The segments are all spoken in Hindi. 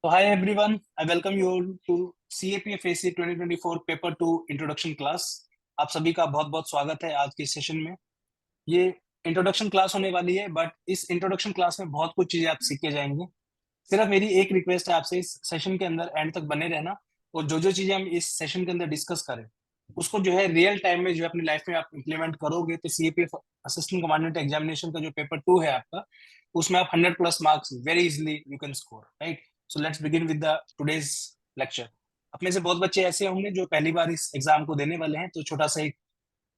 So hi everyone, I welcome you all to CAPFAC 2024 paper 2 introduction class. आप सभी का बहुत बहुत स्वागत है आज के सेशन में। ये इंट्रोडक्शन क्लास होने वाली है, बट इस इंट्रोडक्शन क्लास में बहुत कुछ चीजें आप सीख के जाएंगे। सिर्फ मेरी एक रिक्वेस्ट है आपसे, इस सेशन के अंदर एंड तक बने रहना, और जो जो चीजें हम इस सेशन के अंदर डिस्कस करें उसको जो है रियल टाइम में जो है अपनी लाइफ में आप इम्प्लीमेंट करोगे तो सीएपीएफ असिस्टेंट कमांडेंट एग्जामिनेशन का जो पेपर 2 है आपका, उसमें आप 100+ marks very easily you can score, right. So let's begin with the today's lecture. अपने से बहुत बच्चे ऐसे होंगे जो पहली बार इस एग्जाम को देने वाले हैं, तो छोटा सा एक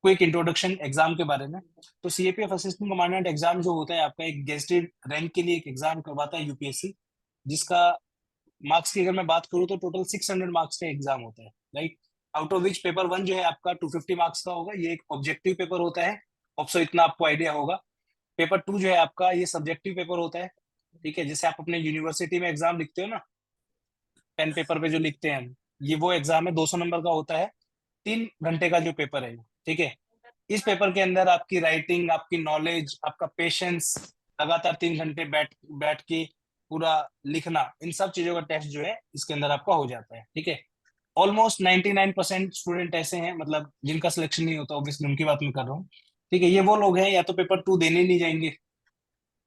क्विक इंट्रोडक्शन एग्जाम के बारे में। तो सीएपीएफ असिस्टेंट कमांडेंट एग्जाम जो होता है आपका, एक गेस्टेड रैंक के लिए एक एग्जाम करवाता है यूपीएससी, जिसका मार्क्स की अगर मैं बात करूँ तो टोटल 600 मार्क्स का एग्जाम होता है, right. Out of which paper 1 जो है आपका 250 मार्क्स का होगा, ये एक ऑब्जेक्टिव पेपर होता है। ऑप्सो इतना आपको आइडिया होगा। पेपर 2 जो है आपका, ये सब्जेक्टिव पेपर होता है, ठीक है। जैसे आप अपने यूनिवर्सिटी में एग्जाम लिखते हो ना, पेन पेपर पे जो लिखते हैं, ये वो एग्जाम है, 200 नंबर का होता है। 3 घंटे का जो पेपर है, ठीक है। इस पेपर के अंदर आपकी राइटिंग, आपकी नॉलेज, आपका पेशेंस, लगातार 3 घंटे बैठ बैठ के पूरा लिखना, इन सब चीजों का टेस्ट जो है इसके अंदर आपका हो जाता है, ठीक है। ऑलमोस्ट 99% स्टूडेंट ऐसे हैं, मतलब जिनका सिलेक्शन नहीं होता, ऑब्वियसली उनकी बात मैं कर रहा हूँ, ठीक है। ये वो लोग हैं या तो पेपर 2 देने नहीं जाएंगे,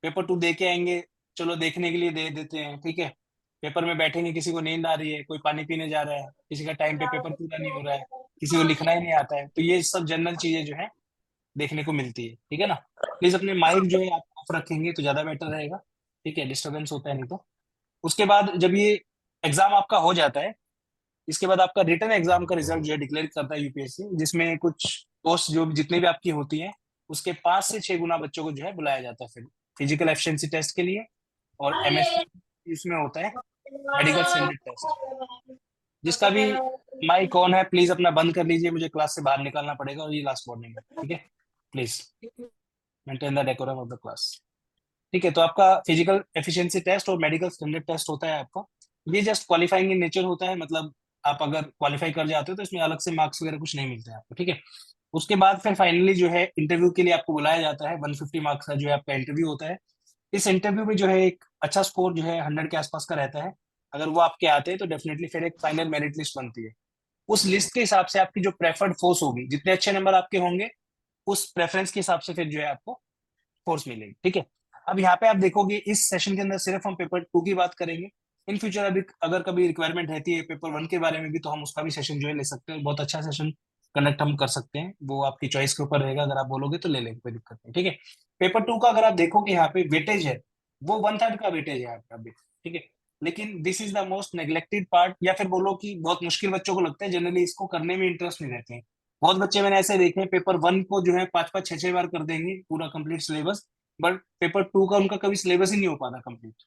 पेपर 2 दे के आएंगे, चलो देखने के लिए दे देते हैं, ठीक है। पेपर में बैठेंगे, किसी को नींद आ रही है, कोई पानी पीने जा रहा है, किसी का टाइम पे पेपर पूरा नहीं हो रहा है, किसी को लिखना ही नहीं आता है, तो ये सब जनरल चीजें जो है देखने को मिलती है, ठीक है ना। प्लीज अपने माइक जो है आप ऑफ रखेंगे तो ज्यादा बेटर रहेगा, ठीक है, डिस्टरबेंस होता है नहीं तो। उसके बाद जब ये एग्जाम आपका हो जाता है, इसके बाद आपका रिटर्न एग्जाम का रिजल्ट जो है डिक्लेयर करता है यूपीएससी, जिसमें कुछ पोस्ट जो जितनी भी आपकी होती हैं, उसके 5 से 6 गुना बच्चों को जो है बुलाया जाता है फिर फिजिकल एफिशिएंसी टेस्ट के लिए। और एमएसटी इसमें होता है मेडिकल स्टैंडर्ड टेस्ट, जिसका भी माइक ऑन है प्लीज अपना बंद कर लीजिए, मुझे क्लास से बाहर निकलना पड़ेगा, और ये लास्ट वार्निंग है, ठीक है। Please maintain the decorum of the class, ठीक है। तो आपका फिजिकल एफिशिएंसी टेस्ट और मेडिकल स्टैंडर्ड टेस्ट होता है आपका। ये जस्ट क्वालिफाइंग इन नेचर होता है, मतलब आप अगर क्वालिफाई कर जाते हो तो इसमें अलग से मार्क्स वगैरह कुछ नहीं मिलते हैं आपको, ठीक है। उसके बाद फिर फाइनली जो है इंटरव्यू के लिए आपको बुलाया जाता है, 150 मार्क्स का जो है आपका इंटरव्यू होता है। इस इंटरव्यू में जो है एक अच्छा स्कोर जो है 100 के आसपास का रहता है। अगर वो आपके आते हैं तो डेफिनेटली फिर एक फाइनल मेरिट लिस्ट बनती है। उस लिस्ट के हिसाब से आपकी जो प्रेफर्ड फोर्स होगी, जितने अच्छे नंबर आपके होंगे, उस प्रेफरेंस के हिसाब से फिर जो है आपको फोर्स मिलेगी, ठीक है। अब यहाँ पे आप देखोगे इस सेशन के अंदर सिर्फ हम पेपर 2 की बात करेंगे। इन फ्यूचर अभी अगर कभी रिक्वायरमेंट रहती है पेपर 1 के बारे में भी, तो हम उसका भी सेशन जो है ले सकते हैं, बहुत अच्छा सेशन कंडक्ट हम कर सकते हैं, वो आपकी चॉइस के ऊपर रहेगा। अगर आप बोलोगे तो ले लेंगे, कोई दिक्कत नहीं, ठीक है। पेपर 2 का अगर आप देखोगे यहाँ पे वेटेज है, वो 1/3 का वेटेज है आपका अभी, ठीक है। लेकिन this is the most neglected part, या फिर बोलो कि बहुत मुश्किल बच्चों को लगता है, जनरली इसको करने में इंटरेस्ट नहीं रहते हैं। बहुत बच्चे मैंने ऐसे देखे हैं, पेपर 1 को जो है 5-5 6-6 बार कर देंगे पूरा कंप्लीट सिलेबस, बट पेपर 2 का उनका कभी सिलेबस ही नहीं हो पाता कंप्लीट,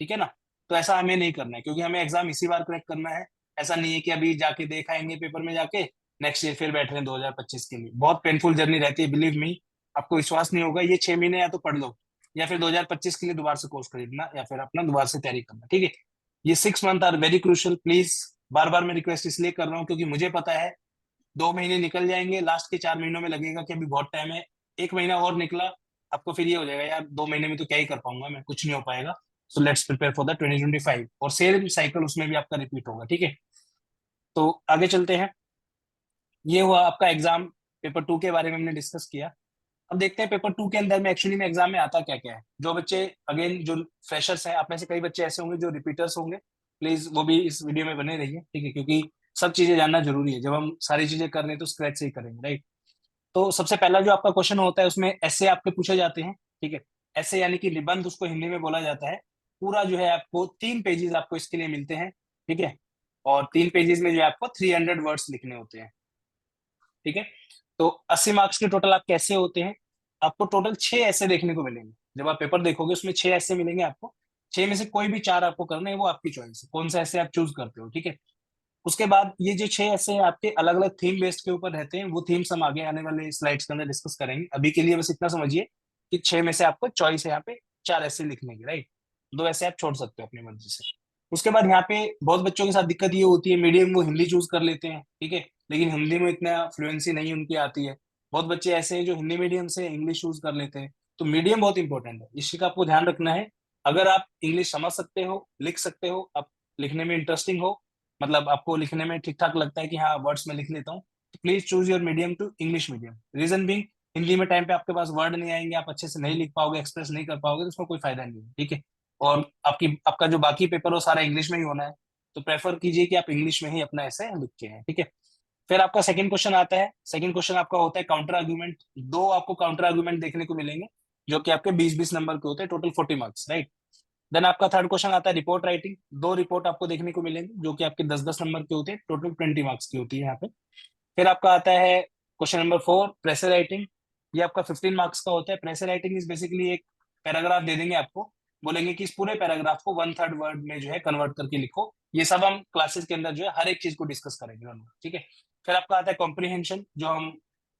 ठीक है ना। तो ऐसा हमें नहीं करना है, क्योंकि हमें एग्जाम इसी बार क्रैक करना है। ऐसा नहीं है कि अभी जाके देख आएंगे पेपर में जाके, नेक्स्ट ईयर फिर बैठ रहे हैं 2025 के लिए। बहुत पेनफुल जर्नी रहती है, बिलीव मी। आपको विश्वास नहीं होगा, ये 6 महीने या तो पढ़ लो, या फिर 2025 के लिए दोबारा से कोर्स खरीदना, या फिर अपना दोबारा से तैयारी करना, ठीक है। ये 6 month are very crucial, please. बार बार मैं रिक्वेस्ट इसलिए कर रहा हूँ क्योंकि मुझे पता है 2 महीने निकल जाएंगे, लास्ट के 4 महीनों में लगेगा कि अभी बहुत टाइम है, 1 महीना और निकला, आपको फिर ये हो जाएगा यार 2 महीने में तो क्या ही कर पाऊंगा मैं, कुछ नहीं हो पाएगा। So let's prepare for the 2025, और सेम साइकिल उसमें भी आपका रिपीट होगा, ठीक है। तो आगे चलते हैं। ये हुआ आपका एग्जाम, पेपर 2 के बारे में हमने डिस्कस किया। अब देखते हैं पेपर 2 के अंदर में एक्चुअली में एग्जाम में आता क्या क्या है। जो बच्चे अगेन जो फ्रेशर्स हैं, आप में से कई बच्चे ऐसे होंगे जो रिपीटर्स होंगे, प्लीज वो भी इस वीडियो में बने रहिए, ठीक है, क्योंकि सब चीजें जानना जरूरी है। जब हम सारी चीजें कर रहे हैं तो स्क्रैच से ही करेंगे, राइट। तो सबसे पहला जो आपका क्वेश्चन होता है, उसमें ऐसे आपके पूछे जाते हैं, ठीक है। ऐसे यानी कि निबंध, उसको हिंदी में बोला जाता है। पूरा जो है आपको 3 पेजेस आपको इसके लिए मिलते हैं, ठीक है। और 3 पेजेस में जो है आपको 300 वर्ड्स लिखने होते हैं, ठीक है। तो 80 मार्क्स के टोटल आप कैसे होते हैं, आपको टोटल 6 ऐसे देखने को मिलेंगे। जब आप पेपर देखोगे उसमें 6 ऐसे मिलेंगे आपको। 6 में से कोई भी 4 आपको करने हैं, वो आपकी चॉइस है, कौन सा ऐसे आप चूज करते हो, ठीक है। उसके बाद ये जो 6 ऐसे हैं आपके अलग अलग थीम बेस्ड के ऊपर रहते हैं, वो थीम्स हम आगे आने वाले स्लाइड्स के अंदर डिस्कस करेंगे। अभी के लिए बस इतना समझिए कि 6 में से आपको चॉइस है यहाँ पे 4 ऐसे लिखने की, राइट। 2 ऐसे आप छोड़ सकते हो अपनी मर्जी से। उसके बाद यहाँ पे बहुत बच्चों के साथ दिक्कत ये होती है, मीडियम वो हिंदी चूज कर लेते हैं, ठीक है, लेकिन हिंदी में इतना फ्लुएंसी नहीं उनकी आती है। बहुत बच्चे ऐसे हैं जो हिंदी मीडियम से इंग्लिश चूज कर लेते हैं। तो मीडियम बहुत इंपॉर्टेंट है, इस चीज का आपको ध्यान रखना है। अगर आप इंग्लिश समझ सकते हो, लिख सकते हो, आप लिखने में इंटरेस्टिंग हो, मतलब आपको लिखने में ठीक ठाक लगता है कि हाँ वर्ड्स में लिख लेता हूँ, तो please choose your medium to English medium. Reason being, Hindi में टाइम पे आपके पास वर्ड नहीं आएंगे, आप अच्छे से नहीं लिख पाओगे, एक्सप्रेस नहीं कर पाओगे, तो उसमें कोई फायदा नहीं है, ठीक है। और आपका जो बाकी पेपर हो सारा इंग्लिश में ही होना है, तो प्रेफर कीजिए कि आप इंग्लिश में ही अपना ऐसे लिख के हैं, ठीक है। फिर आपका सेकंड क्वेश्चन आता है। सेकंड क्वेश्चन आपका होता है काउंटर आर्गुमेंट। दो आपको काउंटर आर्गुमेंट देखने को मिलेंगे, जो कि आपके 20-20 नंबर के होते हैं, टोटल 40 मार्क्स, राइट। देन आपका थर्ड क्वेश्चन आता है रिपोर्ट राइटिंग। दो रिपोर्ट आपको देखने को मिलेंगे, जो कि आपके 10-10 नंबर के होते हैं, टोटल 20 मार्क्स की होती है यहाँ पे। फिर आपका आता है क्वेश्चन नंबर 4 प्रेशर राइटिंग। ये आपका 15 मार्क्स का होता है। प्रेशर राइटिंग इज बेसिकली एक पैराग्राफ दे देंगे आपको, बोलेंगे कि इस पूरे पैराग्राफ को 1/3 वर्ड में जो है कन्वर्ट करके लिखो। ये सब हम क्लासेस के अंदर जो है हर एक चीज को डिस्कस करेंगे हम, ठीक है। फिर आपका आता है कॉम्प्रीहेंशन, जो हम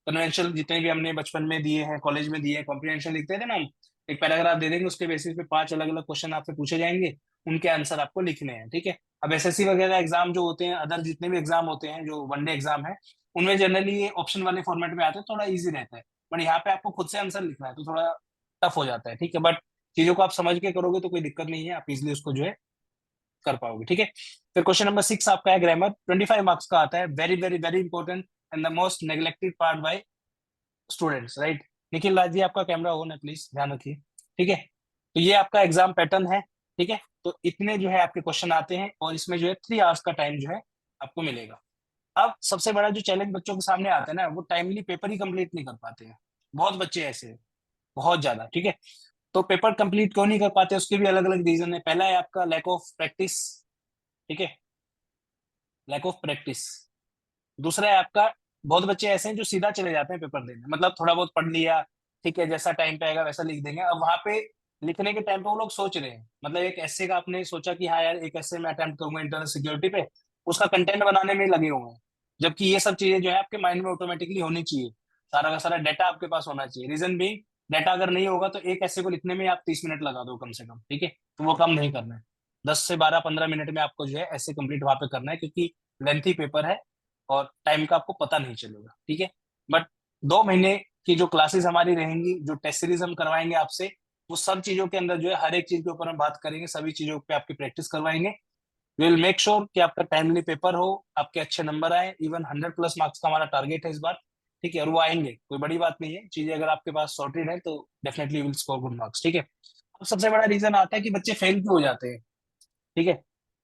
कन्वेंशनल जितने भी हमने बचपन में दिए हैं, कॉलेज में दिए हैं, कॉम्प्रीहेंशन लिखते थे ना हम, एक पैराग्राफ दे देंगे, उसके बेसिस पे 5 अलग अलग क्वेश्चन आपसे पूछे जाएंगे, उनके आंसर आपको लिखने हैं, ठीक है। अब एसएससी वगैरह एग्जाम जो होते हैं, अदर जितने भी एग्जाम होते हैं जो वनडे एग्जाम है, उनमें जनरली ये ऑप्शन वाले फॉर्मेट में आते हैं, थोड़ा इजी रहता है। बट यहाँ पे आपको खुद से आंसर लिखना है, तो थोड़ा टफ हो जाता है, ठीक है। बट चीजों को आप समझ के करोगे तो कोई दिक्कत नहीं है, आप इजिली उसको जो है कर पाओगे, ठीक है। फिर क्वेश्चन नंबर 6 आपका है ग्रामर, 25 मार्क्स का आता है। Very very very important and the most neglected part by students, right. Nikhil Raj ji, आपका कैमरा ऑन है, प्लीज ध्यान रखिए, ठीक है। तो ये आपका एग्जाम पैटर्न है, ठीक है। तो इतने जो है आपके क्वेश्चन आते हैं, और इसमें जो है 3 आवर्स का टाइम जो है आपको मिलेगा। अब सबसे बड़ा जो चैलेंज बच्चों के सामने आता है ना, वो टाइमली पेपर ही कंप्लीट नहीं कर पाते हैं। बहुत बच्चे ऐसे हैं, बहुत ज्यादा, ठीक है। तो पेपर कंप्लीट क्यों नहीं कर पाते, उसके भी अलग अलग रीजन है। पहला है आपका लैक ऑफ प्रैक्टिस, ठीक है, लैक ऑफ प्रैक्टिस। दूसरा है आपका, बहुत बच्चे ऐसे हैं जो सीधा चले जाते हैं पेपर देने, मतलब थोड़ा बहुत पढ़ लिया, ठीक है, जैसा टाइम पे आएगा वैसा लिख देंगे। अब वहां पे लिखने के टाइम पे वो लोग सोच रहे हैं, मतलब एक ऐसे का आपने सोचा कि हाँ यार एक ऐसे में अटेम्प्ट करूंगा इंटरनल सिक्योरिटी पे, उसका कंटेंट बनाने में ही लगे हुए हैं। जबकि ये सब चीजें जो है आपके माइंड में ऑटोमेटिकली होनी चाहिए, सारा का सारा डाटा आपके पास होना चाहिए। रीजन भी, डाटा अगर नहीं होगा तो एक ऐसे को लिखने में आप 30 मिनट लगा दो कम से कम, ठीक है। तो वो कम नहीं करना है, 10 से 12-15 मिनट में आपको जो है ऐसे कंप्लीट वहां पे करना है, क्योंकि लेंथी पेपर है और टाइम का आपको पता नहीं चलेगा, ठीक है। बट 2 महीने की जो क्लासेस हमारी रहेंगी, जो टेस्ट सीरीज हम करवाएंगे आपसे, वो सब चीजों के अंदर जो है हर एक चीज के ऊपर हम बात करेंगे, सभी चीजों पे आपकी प्रैक्टिस करवाएंगे। विल मेक श्योर कि आपका टाइमली पेपर हो, आपके अच्छे नंबर आए। इवन 100+ मार्क्स का हमारा टारगेट है इस बार, ठीक है। और वो आएंगे, कोई बड़ी बात नहीं है, चीजें अगर आपके पास सॉर्टेड है तो definitely will score good marks, ठीक है। अब सबसे बड़ा रीजन आता है कि बच्चे फेल क्यों हो जाते हैं, ठीक है।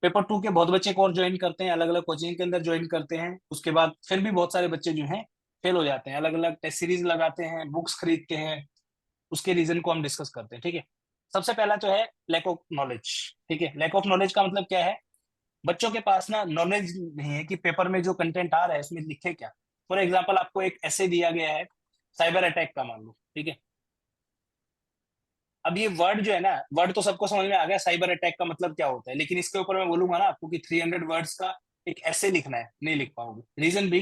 पेपर 2 के बहुत बच्चे कोर्स ज्वाइन करते हैं, अलग अलग कोचिंग के अंदर ज्वाइन करते हैं, उसके बाद फिर भी बहुत सारे बच्चे जो हैं फेल हो जाते हैं। अलग अलग टेस्ट सीरीज लगाते हैं, बुक्स खरीदते हैं, उसके रीजन को हम डिस्कस करते हैं, ठीक है। सबसे पहला तो है लैक ऑफ नॉलेज, ठीक है। लैक ऑफ नॉलेज का मतलब क्या है, बच्चों के पास ना नॉलेज नहीं है कि पेपर में जो कंटेंट आ रहा है उसमें लिखे क्या। फॉर एग्जाम्पल आपको एक ऐसे दिया गया है साइबर अटैक का, मान लो, ठीक है। अब ये वर्ड जो है ना, वर्ड तो सबको समझ में आ गया साइबर अटैक का मतलब क्या होता है, लेकिन इसके ऊपर मैं बोलूंगा ना आपको कि 300 वर्ड्स का एक ऐसे लिखना है, नहीं लिख पाओगे। रीजन भी,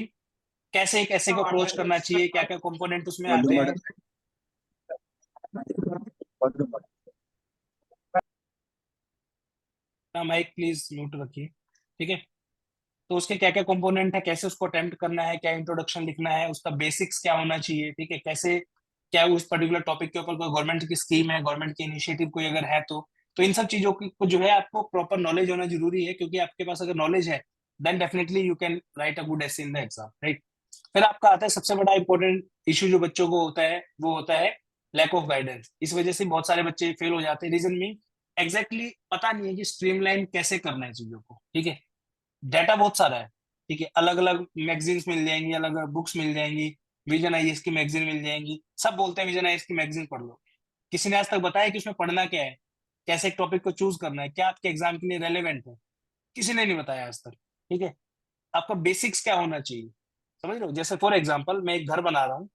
कैसे एक ऐसे को अप्रोच करना चाहिए, क्या क्या कंपोनेंट उसमें आते हैं। ना माइक प्लीज म्यूट रखिए, ठीक है। तो उसके क्या क्या कंपोनेंट है, कैसे उसको अटेम्प्ट करना है, क्या इंट्रोडक्शन लिखना है, उसका बेसिक्स क्या होना चाहिए, ठीक है, कैसे क्या उस पर्टिकुलर टॉपिक के ऊपर कोई गवर्नमेंट की स्कीम है, गवर्नमेंट की इनिशिएटिव कोई अगर है तो इन सब चीजों को जो है आपको प्रॉपर नॉलेज होना जरूरी है, क्योंकि आपके पास अगर नॉलेज है then definitely you can write a good essay in the exam, right. फिर आपका आता है सबसे बड़ा इंपॉर्टेंट इशू जो बच्चों को होता है, वो होता है लैक ऑफ गाइडेंस। इस वजह से बहुत सारे बच्चे फेल हो जाते हैं। रीजन में एग्जैक्टली पता नहीं है कि स्ट्रीमलाइन कैसे करना है चीजों को, ठीक है। डाटा बहुत सारा है, ठीक है, अलग अलग मैगजीन्स मिल जाएंगी, अलग अलग बुक्स मिल जाएंगी, विजन आईएएस की मैगजीन मिल जाएंगी, सब बोलते हैं विजन आईएएस की मैगजीन पढ़ लो। किसी ने आज तक बताया कि उसमें पढ़ना क्या है, कैसे एक टॉपिक को चूज करना है, क्या आपके एग्जाम के लिए रेलेवेंट है, किसी ने नहीं बताया आज तक, ठीक है। आपका बेसिक्स क्या होना चाहिए, समझ रहे हो। जैसे फॉर एग्जाम्पल मैं एक घर बना रहा हूँ,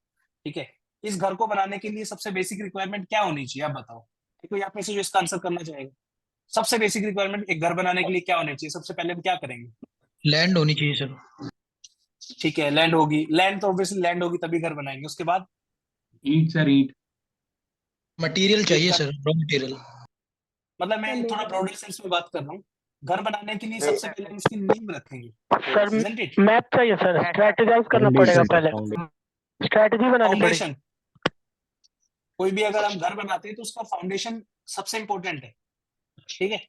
ठीक है, इस घर को बनाने के लिए सबसे बेसिक रिक्वायरमेंट क्या होनी चाहिए, आप बताओ। कोई आप में से जो इसका आंसर करना चाहेगा, सबसे बेसिक रिक्वायरमेंट एक घर बनाने के लिए क्या होनी चाहिए, सबसे पहले हम क्या करेंगे। लैंड होनी चाहिए सर। ठीक है, लैंड होगी, लैंड तो ऑब्वियसली लैंड होगी तभी घर बनाएंगे, उसके बाद ईंट सर ईंट। मटेरियल ईंट चाहिए का, सर, रॉ मटेरियल। मतलब मैं थोड़ा ब्रॉडर सेंस में बात कर रहा हूँ। घर बनाने के लिए सबसे पहले हम उसकी नींव रखेंगे, सर isn't it? मैथ चाहिए सर, स्ट्रैटेजाइज करना पड़ेगा पहले, स्ट्रैटेजी बनानी पड़ेगी। फाउंडेशन, कोई भी अगर हम घर बनाते हैं तो उसका फाउंडेशन सबसे इंपॉर्टेंट है, ठीक है।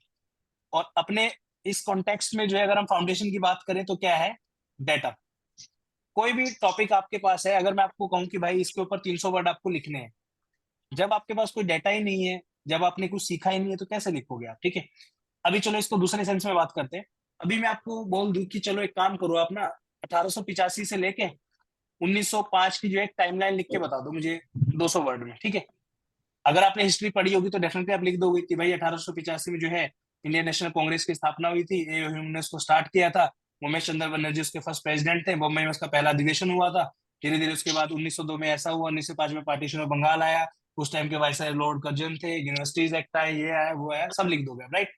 और अपने इस कॉन्टेक्स्ट में जो है अगर हम फाउंडेशन की बात करें तो क्या है, डेटा। कोई भी टॉपिक आपके पास है, अगर मैं आपको कहूँ कि भाई इसके ऊपर 300 वर्ड आपको लिखने हैं, जब आपके पास कोई डेटा ही नहीं है, जब आपने कुछ सीखा ही नहीं है, तो कैसे लिखोगे आप? ठीक है, अभी चलो इसको दूसरे सेंस में बात करते हैं। अभी मैं आपको बोल दूं कि चलो एक काम करो, आप ना 1885 से लेके 1905 की जो एक टाइमलाइन लिख के बता दो मुझे 200 वर्ड में, ठीक है। अगर आपने हिस्ट्री पढ़ी होगी तो डेफिनेटली आप लिख दोगे कि भाई 1885 में जो है इंडियन नेशनल कांग्रेस की स्थापना हुई थी, एओएम ने उसको स्टार्ट किया था, उमेश चंद्र बनर्जी उसके फर्स्ट प्रेसिडेंट थे, बॉम्बे में उसका पहला अधिवेशन हुआ था, धीरे धीरे उसके बाद 1902 में ऐसा हुआ, 1905 में पार्टीशन ऑफ बंगाल आया, उस टाइम के वाइसराय लॉर्ड कर्जन थे, यूनिवर्सिटीज एक्ट आया, ये आया वो आया, सब लिख दोगे, राइट।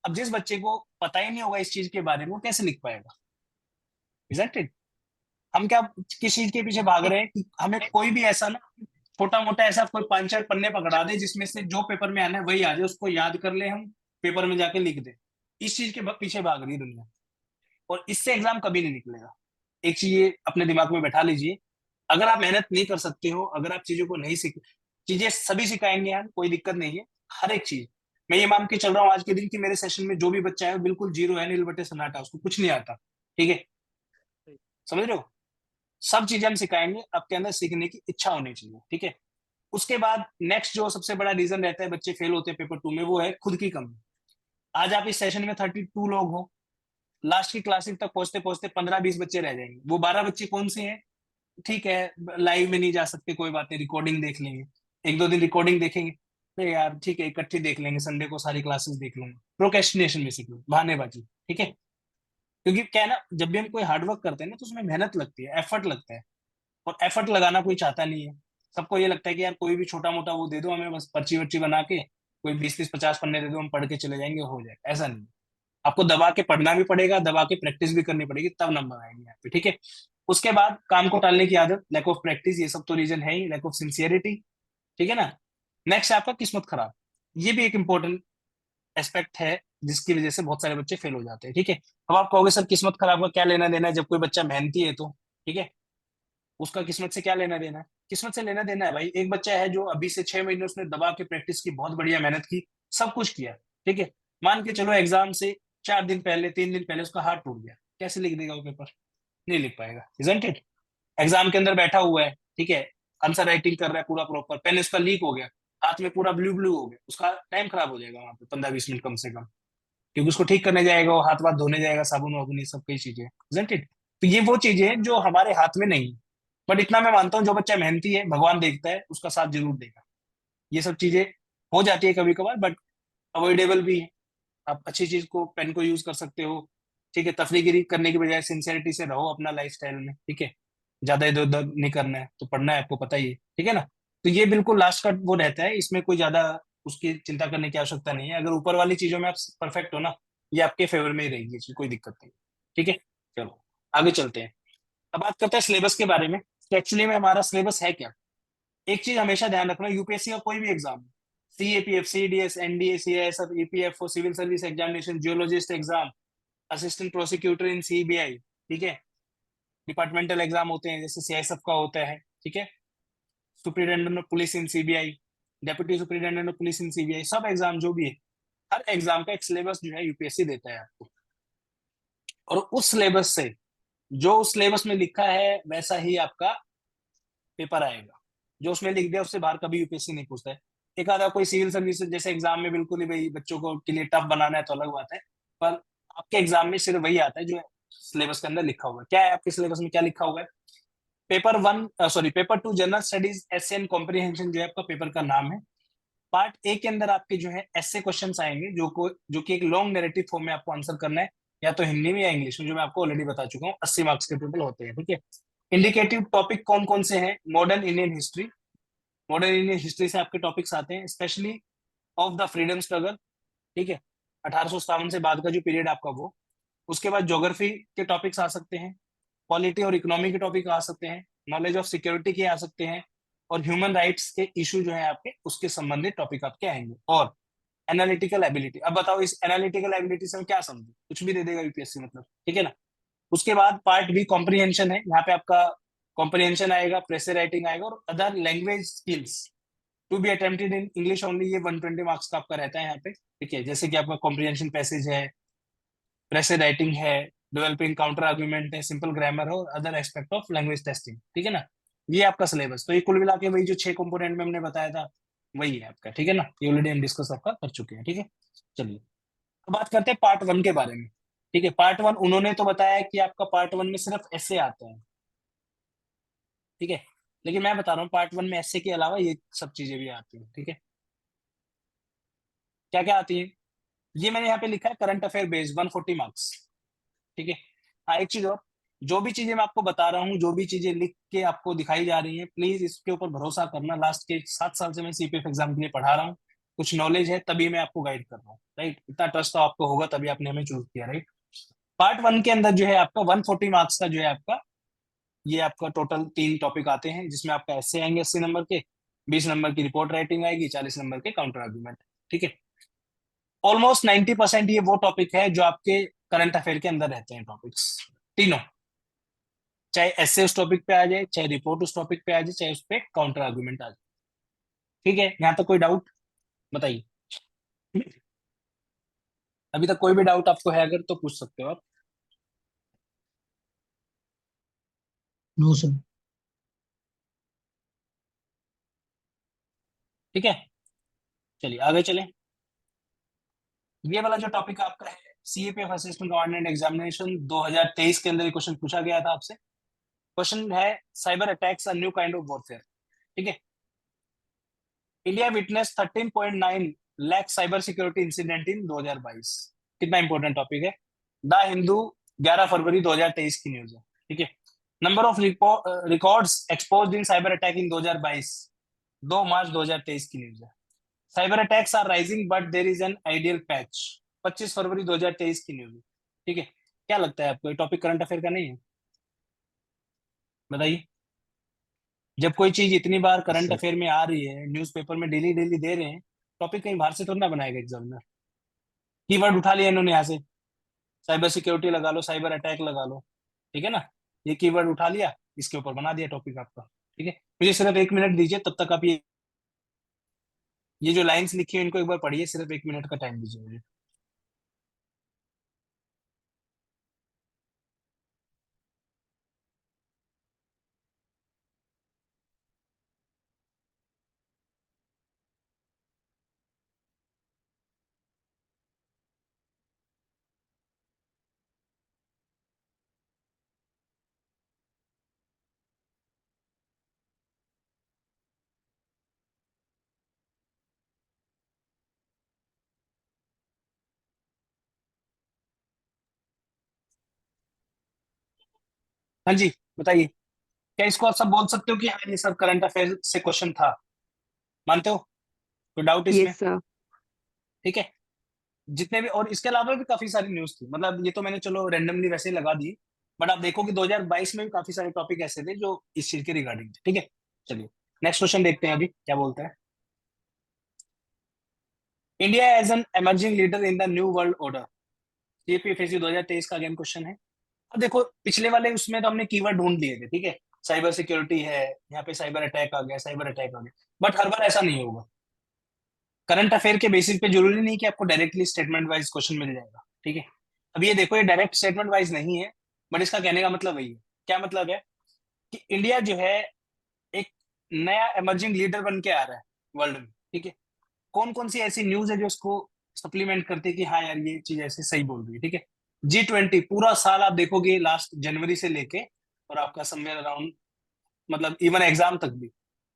अब जिस बच्चे को पता ही नहीं होगा इस चीज के बारे में, वो कैसे लिख पाएगा? Isn't it? हम क्या किस चीज के पीछे भाग रहे हैं कि हमें कोई भी ऐसा ना छोटा मोटा ऐसा कोई 5-4 पन्ने पकड़ा दे जिसमें से जो पेपर में आना है वही आ जाए, उसको याद कर ले, हम पेपर में जाके लिख दे। इस चीज के पीछे भाग रही है दुनिया, और इससे एग्जाम कभी नहीं निकलेगा। एक चीज ये अपने दिमाग में बैठा लीजिए, अगर आप मेहनत नहीं कर सकते हो, अगर आप चीजों को नहीं सीख, चीजें सभी सिखाएंगे यार, कोई दिक्कत नहीं है, हर एक चीज। मैं ये मान के चल रहा हूँ आज के दिन की मेरे सेशन में जो भी बच्चा है बिल्कुल जीरो है, नील बटे सन्नाटा, उसको कुछ नहीं आता, ठीक है, समझ रहे हो? सब चीजें हम सिखाएंगे, आपके अंदर सीखने की इच्छा होनी चाहिए, ठीक है। उसके बाद नेक्स्ट जो सबसे बड़ा रीजन रहता है बच्चे फेल होते हैं पेपर 2 में, वो है खुद की कमी। आज आप इस सेशन में 32 लोग हो, लास्ट की क्लासिक तक पहुंचते पहुंचते 15-20 बच्चे रह जाएंगे। वो 12 बच्चे कौन से हैं? ठीक है, लाइव में नहीं जा सकते, कोई बात नहीं, रिकॉर्डिंग देख लेंगे, 1-2 दिन रिकॉर्डिंग देखेंगे, फिर यार ठीक है इकट्ठी देख लेंगे, संडे को सारी क्लासेस देख लूंगा, प्रोक्रेस्टिनेशन बेसिकली, बहानेबाजी, ठीक है। क्योंकि क्या है ना, जब भी हम कोई हार्डवर्क करते हैं ना तो उसमें मेहनत लगती है, एफर्ट लगता है, और एफर्ट लगाना कोई चाहता नहीं है। सबको ये लगता है कि यार कोई भी छोटा मोटा वो दे दो हमें, बस पर्ची वर्ची बना के कोई 20-30-50 पन्ने दे दो, हम पढ़ के चले जाएंगे, हो जाएगा। ऐसा नहीं, आपको दबा के पढ़ना भी पड़ेगा, दबा के प्रैक्टिस भी करनी पड़ेगी, तब नंबर आएंगे यहाँ पे, ठीक है। उसके बाद काम को टालने की आदत, लैक ऑफ प्रैक्टिस, ये सब तो रीजन है ही, लैक ऑफ सिंसियरिटी, ठीक है ना। नेक्स्ट है आपका किस्मत खराब, ये भी एक इंपॉर्टेंट एस्पेक्ट है जिसकी वजह से बहुत सारे बच्चे फेल हो जाते हैं, ठीक है। अब आप कहोगे सर किस्मत खराब का क्या लेना देना है, जब कोई बच्चा मेहनती है तो, ठीक है, उसका किस्मत से क्या लेना देना है? किस्मत से लेना देना है भाई, एक बच्चा है जो अभी से 6 महीने उसने दबा के प्रैक्टिस की, बहुत बढ़िया मेहनत की, सब कुछ किया, ठीक है, मान के चलो एग्जाम से 4 दिन पहले 3 दिन पहले उसका हाथ टूट गया, कैसे लिख देगा वो पेपर? नहीं लिख पाएगा, इजंट इट? एग्जाम के अंदर बैठा हुआ है, ठीक है, आंसर राइटिंग कर रहा है पूरा प्रॉपर, पेन उसका लीक हो गया, हाथ में पूरा ब्लू ब्लू हो गया, उसका टाइम खराब हो जाएगा वहां पे 15-20 मिनट कम से कम, क्योंकि उसको ठीक करने जाएगा, वो हाथ वाथ धोने जाएगा, साबुन वाबुन, ये सब कई चीजें, इजंट इट? तो ये वो चीजें हैं जो हमारे हाथ में नहीं है, बट इतना मैं मानता हूँ जो बच्चा मेहनती है भगवान देखता है, उसका साथ जरूर देगा। ये सब चीजें हो जाती है कभी कभार, बट अवॉइडेबल भी है। आप अच्छी चीज को, पेन को यूज कर सकते हो, ठीक है, तफरीगिरी करने की बजाय सिंसियरिटी से रहो अपना लाइफ स्टाइल में, ठीक है, ज्यादा इधर उधर नहीं करना है, तो पढ़ना है आपको पता ही है, ठीक है ना। तो ये बिल्कुल लास्ट का वो रहता है, इसमें कोई ज्यादा उसकी चिंता करने की आवश्यकता नहीं है, अगर ऊपर वाली चीजों में आप परफेक्ट हो ना, ये आपके फेवर में ही रहेगी, इसकी कोई दिक्कत नहीं, ठीक है। चलो आगे चलते हैं, अब बात करते हैं सिलेबस के बारे में कि एक्चुअली में हमारा सिलेबस है क्या। एक चीज हमेशा ध्यान रखना, यूपीएससी का कोई भी exam, CAPF, CDS, NDA, CIS, EPFO, civil service examination, geologist exam, assistant prosecutor in CBI, ठीक है, डिपार्टमेंटल एग्जाम होते हैं जैसे सीआईएसएफ का होता है, ठीक है, superintendent of police in CBI, deputy superintendent of police in CBI, सब एग्जाम जो भी है, हर एग्जाम का एक सिलेबस जो है यूपीएससी देता है आपको, और उस सिलेबस से जो उस सिलेबस में लिखा है वैसा ही आपका पेपर आएगा। जो उसमें लिख दिया उससे बाहर कभी यूपीएससी नहीं पूछता है। एक आधा कोई सिविल सर्विस जैसे एग्जाम में बिल्कुल ही भाई बच्चों को के लिए टफ बनाना है तो अलग बात है, पर आपके एग्जाम में सिर्फ वही आता है जो सिलेबस के अंदर लिखा हुआ है। क्या है आपके सिलेबस में, क्या लिखा हुआ है? Paper 2 general studies essay and comprehension जो है आपका पेपर का नाम है। पार्ट ए के अंदर आपके जो है ऐसे क्वेश्चंस आएंगे जो कि एक लॉन्ग नैरेटिव फॉर्म में आपको आंसर करना है, या तो हिंदी में या इंग्लिश में, जो मैं आपको ऑलरेडी बता चुका हूँ, 80 मार्क्स के टोटल होते हैं, ठीक है। इंडिकेटिव टॉपिक कौन कौन से हैं? Modern Indian history, modern Indian history से आपके टॉपिक्स आते हैं, specially of the freedom struggle, ठीक है, 1857 से बाद का जो पीरियड आपका वो। उसके बाद ज्योग्राफी के टॉपिक्स आ सकते हैं, पॉलिटी और इकोनॉमी के टॉपिक आ सकते हैं, नॉलेज ऑफ सिक्योरिटी के आ सकते हैं, और ह्यूमन राइट्स के इशू जो है आपके उसके संबंधित टॉपिक आपके आएंगे, और एनालिटिकल एबिलिटी। अब बताओ इस एनालिटिकल एबिलिटी से हम क्या समझे? कुछ भी दे देगा यूपीएससी, मतलब, ठीक है ना। उसके बाद पार्ट बी कॉम्प्रिहेंशन है, यहाँ पे आपका कॉम्प्रिहेंशन आएगा, प्रेशर राइटिंग आएगा, और other language skills to be attempted in English only, ये 120 मार्क्स का आपका रहता है यहाँ पे, ठीक है। जैसे कि आपका कॉम्प्रिहेंशन पैसेज है, प्रेसिड राइटिंग है, डेवलपिंग काउंटर आर्गुमेंट है, सिंपल ग्रामर और other aspect of language testing, ठीक है ना। ये आपका सिलेबस, तो ये कुल मिला के वही जो 6 कंपोनेंट में हमने बताया था वही है आपका, ठीक है ना। ये ऑलरेडी हम डिस्कस आपका कर चुके हैं, ठीक है। चलिए अब बात करते हैं पार्ट 1 के बारे में, ठीक है। पार्ट 1 उन्होंने तो बताया कि आपका पार्ट 1 में सिर्फ ऐसे आते हैं, ठीक है। लेकिन मैं बता रहा हूँ पार्ट 1 में ऐसे के अलावा ये सब चीजें भी आती हैं, ठीक है। क्या क्या आती है, ये मैंने यहाँ पे लिखा है करंट अफेयर बेस्ड 140 मार्क्स, ठीक है। हाँ एक चीज और, जो भी चीजें मैं आपको बता रहा हूँ, जो भी चीजें लिख के आपको दिखाई जा रही हैं, प्लीज इसके ऊपर भरोसा करना। लास्ट के 7 साल से मैं सीपीएफ एग्जाम के लिए पढ़ा रहा हूँ, कुछ नॉलेज है तभी मैं आपको गाइड कर रहा हूँ, राइट। इतना ट्रस्ट तो आपको होगा तभी आपने हमें चूज किया, राइट। पार्ट 1 के अंदर जो है आपका 140 मार्क्स का जो है आपका, ये आपका टोटल 3 टॉपिक आते हैं, जिसमें आपका एसए आएंगे 80 नंबर के, 20 नंबर की रिपोर्ट राइटिंग आएगी, 40 नंबर के काउंटर आर्गुमेंट, ठीक है। ऑलमोस्ट 90% ये वो टॉपिक है जो आपके करंट अफेयर के अंदर रहते हैं टॉपिक्स तीनों, चाहे एसए उस टॉपिक पे आ जाए, चाहे रिपोर्ट उस टॉपिक पे आ जाए, चाहे उस पे काउंटर आर्गुमेंट आ जाए, ठीक है। यहाँ तक कोई डाउट बताइए, अभी तक कोई भी डाउट आपको है अगर तो पूछ सकते हो आप। No sir. ठीक है, चलिए आगे चलें। ये वाला जो टॉपिक आपका है सीएपीएफ असिस्टेंट गवर्नमेंट एग्जामिनेशन 2023 के अंदर ये क्वेश्चन पूछा गया था आपसे। क्वेश्चन है cyber attacks a new kind of warfare, ठीक है। India witness 13.9 lakh cyber security incident in 2022। कितना इंपॉर्टेंट टॉपिक है, द हिंदू 11 फरवरी 2023 की न्यूज है, ठीक है। Number of records exposed in cyber attack in 2022, 2 मार्च 2023 की न्यूज है। Cyber attacks are rising but there is an ideal patch, 25 फरवरी 2023 की न्यूज है, ठीक है। क्या लगता है आपको ये टॉपिक करंट अफेयर का नहीं है, बताइए। जब कोई चीज इतनी बार करंट सर अफेयर में आ रही है, न्यूज़पेपर में डेली डेली दे रहे हैं, टॉपिक कहीं बाहर से थोड़ा ना बनाएगा एग्जाम में। कीवर्ड उठा लिया इन्होंने यहाँ से, साइबर सिक्योरिटी लगा लो, साइबर अटैक लगा लो, ठीक है ना। ये कीवर्ड उठा लिया, इसके ऊपर बना दिया टॉपिक आपका, ठीक है। मुझे सिर्फ 1 मिनट दीजिए, तब तक आप ये जो लाइंस लिखी है इनको एक बार पढ़िए, सिर्फ 1 मिनट का टाइम दीजिए मुझे। हाँ जी, बताइए। क्या इसको आप सब बोल सकते हो कि हाँ ये सब करंट अफेयर से क्वेश्चन था, मानते हो, कोई डाउट इसमें, यस सर। ठीक है। जितने भी, और इसके अलावा भी काफी सारी न्यूज थी, मतलब ये तो मैंने चलो रैंडमली वैसे ही लगा दी, बट आप देखो कि 2022 में भी काफी सारे टॉपिक ऐसे थे जो इस चीज के रिगार्डिंग थे, ठीक है। चलिए नेक्स्ट क्वेश्चन देखते हैं अभी क्या बोलता है। India as an emerging leader in the new world order, CPFAC 2023 का अगेन क्वेश्चन है। अब देखो पिछले वाले उसमें तो हमने कीवर्ड ढूंढ लिए थे, ठीक है। साइबर सिक्योरिटी है, यहाँ पे साइबर अटैक आ गया, साइबर अटैक आ गया, बट हर बार ऐसा नहीं होगा। करंट अफेयर के बेसिस पे जरूरी नहीं कि आपको डायरेक्टली स्टेटमेंट वाइज क्वेश्चन मिल जाएगा, ठीक है। अब ये देखो ये डायरेक्ट स्टेटमेंट वाइज नहीं है, बट इसका कहने का मतलब वही है। क्या मतलब है कि इंडिया जो है एक नया इमर्जिंग लीडर बन के आ रहा है वर्ल्ड में, ठीक है। कौन कौन सी ऐसी न्यूज है जो उसको सप्लीमेंट करती है कि हाँ यार ये चीज ऐसे सही बोल रही है, ठीक है। G20 पूरा साल आप देखोगे लास्ट जनवरी से लेके और आपका समवेयर अराउंड, मतलब इवन एग्जाम तक भी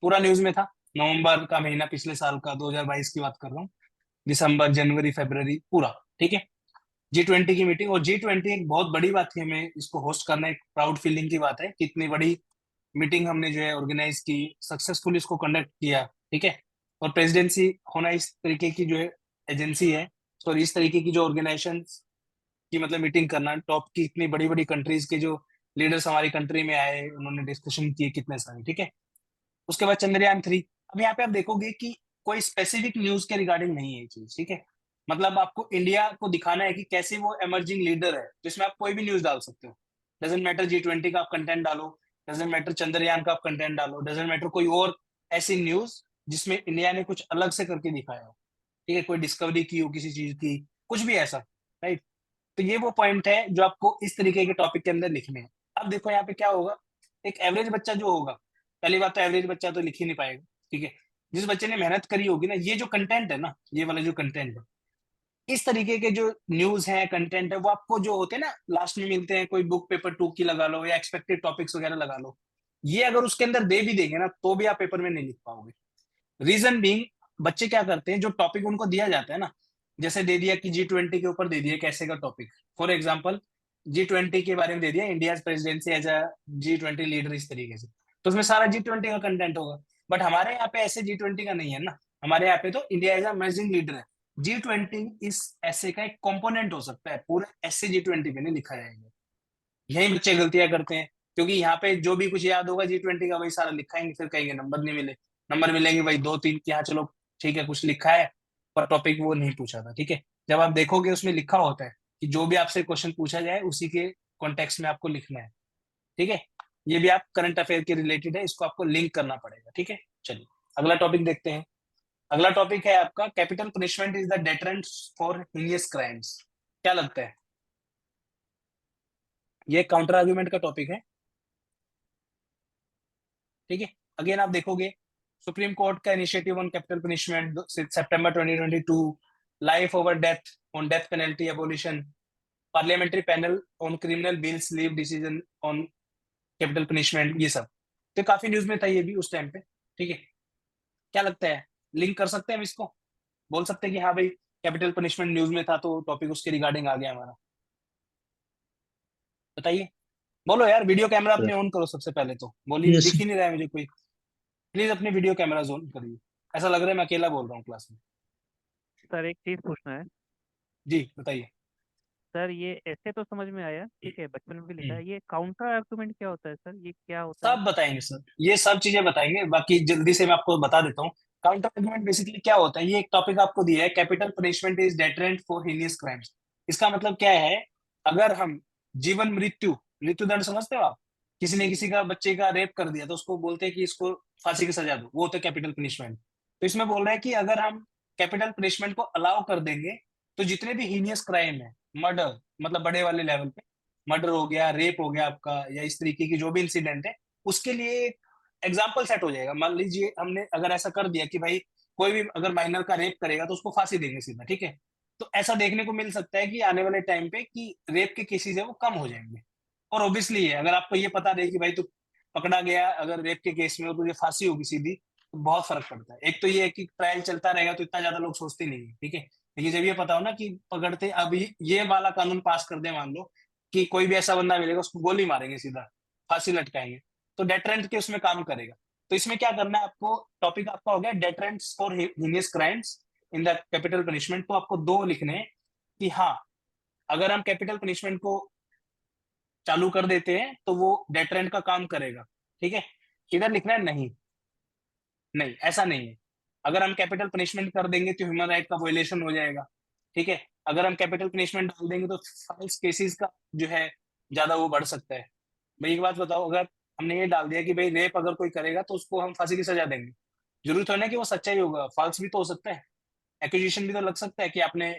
पूरा न्यूज में था। नवंबर का महीना पिछले साल का 2022 की बात कर रहा हूँ, दिसंबर जनवरी फरवरी पूरा, ठीक है। G20 की मीटिंग, और G20 एक बहुत बड़ी बात थी, हमें इसको होस्ट करना एक प्राउड फीलिंग की बात है कि इतनी बड़ी मीटिंग हमने जो है ऑर्गेनाइज की, सक्सेसफुली इसको कंडक्ट किया, ठीक है। और प्रेसिडेंसी होना इस तरीके की जो है एजेंसी है, तो इस तरीके की जो ऑर्गेनाइजेशन की मतलब मीटिंग करना, टॉप की इतनी बड़ी बड़ी कंट्रीज के जो लीडर्स हमारी कंट्री में आए, उन्होंने डिस्कशन किए कितने सारे, ठीक है। उसके बाद चंद्रयान 3। अब यहाँ पे आप देखोगे कि कोई स्पेसिफिक न्यूज के रिगार्डिंग नहीं है ये चीज, ठीक है। मतलब आपको इंडिया को दिखाना है कि कैसे वो इमर्जिंग लीडर है, जिसमें आप कोई भी न्यूज डाल सकते हो। डजेंट मैटर G20 का आप कंटेंट डालो, डजेंट मैटर चंद्रयान का आप कंटेंट डालो, डजेंट मैटर कोई और ऐसी न्यूज जिसमें इंडिया ने कुछ अलग से करके दिखाया हो, ठीक है। कोई डिस्कवरी की हो किसी चीज की, कुछ भी ऐसा, राइट। तो ये वो पॉइंट है जो आपको इस तरीके के टॉपिक के अंदर लिखने हैं। अब देखो यहाँ पे क्या होगा, एक एवरेज बच्चा जो होगा, पहली बात तो एवरेज बच्चा तो लिख ही नहीं पाएगा, ठीक है। जिस बच्चे ने मेहनत करी होगी ना, ये जो कंटेंट है ना, ये वाला जो कंटेंट है, इस तरीके के जो न्यूज है, कंटेंट है, वो आपको जो होते हैं ना लास्ट में मिलते हैं, कोई बुक पेपर 2 की लगा लो या एक्सपेक्टेड टॉपिक्स वगैरह लगा लो, ये अगर उसके अंदर दे भी देंगे ना, तो भी आप पेपर में नहीं लिख पाओगे। रीजन बीइंग, बच्चे क्या करते हैं, जो टॉपिक उनको दिया जाता है ना, जैसे दे दिया कि G20 के ऊपर दे दिया कैसे का टॉपिक, फॉर एग्जाम्पल G20 के बारे में दे दिया, India presidency as a G20 leader, इस तरीके से, तो उसमें सारा G20 का कंटेंट होगा। बट हमारे यहाँ पे ऐसे G20 का नहीं है ना, हमारे यहाँ पे तो India as a managing leader है। G20 इस ऐसे का एक कंपोनेंट हो सकता है, पूरा ऐसे G20 पे नहीं लिखा जाएगा। यही बच्चे गलतियां करते हैं, क्योंकि यहाँ पे जो भी कुछ याद होगा G20 का वही सारा लिखाएंगे, फिर कहेंगे नंबर नहीं मिले। नंबर मिलेंगे वही 2-3 कि हाँ चलो ठीक है कुछ लिखा है, पर टॉपिक वो नहीं पूछा था, ठीक है। जब आप देखोगे उसमें लिखा होता है कि जो भी आपसे क्वेश्चन पूछा जाए उसी के कॉन्टेक्स्ट में आपको लिखना है, ठीक है। ये भी आप करंट अफेयर के रिलेटेड है, इसको आपको लिंक करना पड़ेगा, ठीक है। चलिए अगला टॉपिक देखते हैं। अगला टॉपिक है आपका capital punishment is the deterrent for heinous crimes. क्या लगता है, ये काउंटर आर्गुमेंट का टॉपिक है, ठीक है। अगेन आप देखोगे सुप्रीम कोर्ट का initiative on capital punishment September 2022, life over death on death penalty abolition, parliamentary panel on criminal bills leave decision on capital punishment, ये सब तो काफी न्यूज में था ये भी उस टाइम पे, ठीक है। क्या लगता है, लिंक कर सकते हैं हम इसको, बोल सकते हैं कि हाँ भाई कैपिटल पनिशमेंट न्यूज में था तो टॉपिक उसके रिगार्डिंग आ गया हमारा, बताइए। बोलो यार, वीडियो कैमरा अपने ऑन करो सबसे पहले, तो बोलिए, यस दिख ही नहीं रहा है मुझे कोई। प्लीज अपने वीडियो कैमरा ऑन करिए, ऐसा लग रहा है मैं अकेला बोल रहा हूँ क्लास में। सर एक चीज पूछना है। जी बताइए। सर ये ऐसे तो समझ में आया, ठीक है, बचपन में भी लिखा हम्म, है, ये काउंटर आर्गुमेंट क्या होता है सर, ये क्या होता है? सब बताएंगे सर, ये सब चीजें बताएंगे, बाकी जल्दी से मैं आपको बता देता हूँ। काउंटर आर्गुमेंट बेसिकली क्या होता है, ये एक टॉपिक आपको दिया है, capital punishment is deterrent for heinous crimes. इसका मतलब क्या है, अगर हम जीवन मृत्यु, मृत्यु दंड समझते हो आप, किसी ने किसी का बच्चे का रेप कर दिया तो उसको बोलते हैं कि इसको फांसी की सजा दो, वो होता है कैपिटल पनिशमेंट। तो इसमें बोल रहा है कि अगर हम कैपिटल पनिशमेंट को अलाउ कर देंगे, तो जितने भी हीनियस क्राइम है, मर्डर मतलब बड़े वाले लेवल पे, मर्डर हो गया, रेप हो गया आपका, या इस तरीके की जो भी इंसिडेंट है, उसके लिए एग्जाम्पल सेट हो जाएगा। मान लीजिए हमने अगर ऐसा कर दिया कि भाई कोई भी अगर माइनर का रेप करेगा तो उसको फांसी देंगे सीधा, ठीक है। तो ऐसा देखने को मिल सकता है कि आने वाले टाइम पे कि रेप के केसेस है वो कम हो जाएंगे। और ऑब्वियसली है, अगर आपको ये पता रहे कि भाई तू पकड़ा गया अगर रेप के केस में और तुझे फांसी होगी सीधी, तो बहुत फर्क पड़ता है। एक तो ये है कि ट्रायल चलता रहेगा तो इतना ज्यादा लोग सोचते नहीं है, ठीक है। लेकिन जब ये पता हो ना कि पकड़ते, अभी ये वाला कानून पास कर दे, मान लो कि कोई भी ऐसा बंदा मिलेगा उसको गोली मारेंगे सीधा, फांसी लटकाएंगे, तो डेटरेंट के उसमें काम करेगा। तो इसमें क्या करना है आपको, टॉपिक आपका हो गया deterrents for heinous crimes in the capital punishment. तो आपको दो लिखने हैं कि हाँ, अगर हम कैपिटल पनिशमेंट को चालू कर देते हैं तो वो डेटरेंट का काम करेगा, ठीक है। इधर लिखना है नहीं, नहीं ऐसा नहीं है। अगर हम कैपिटल पनिशमेंट कर देंगे तो ह्यूमन राइट का वायलेशन हो जाएगा, ठीक है। अगर हम कैपिटल पनिशमेंट डाल देंगे तो फाल्स केसेस का जो है ज्यादा वो बढ़ सकता है। भाई एक बात बताओ, अगर हमने ये डाल दिया कि भाई रेप अगर कोई करेगा तो उसको हम फांसी की सजा देंगे, जरूरत है ना कि वो सच्चा ही होगा, फाल्स भी तो हो सकता है, एक्यूजेशन भी तो लग सकता है कि आपने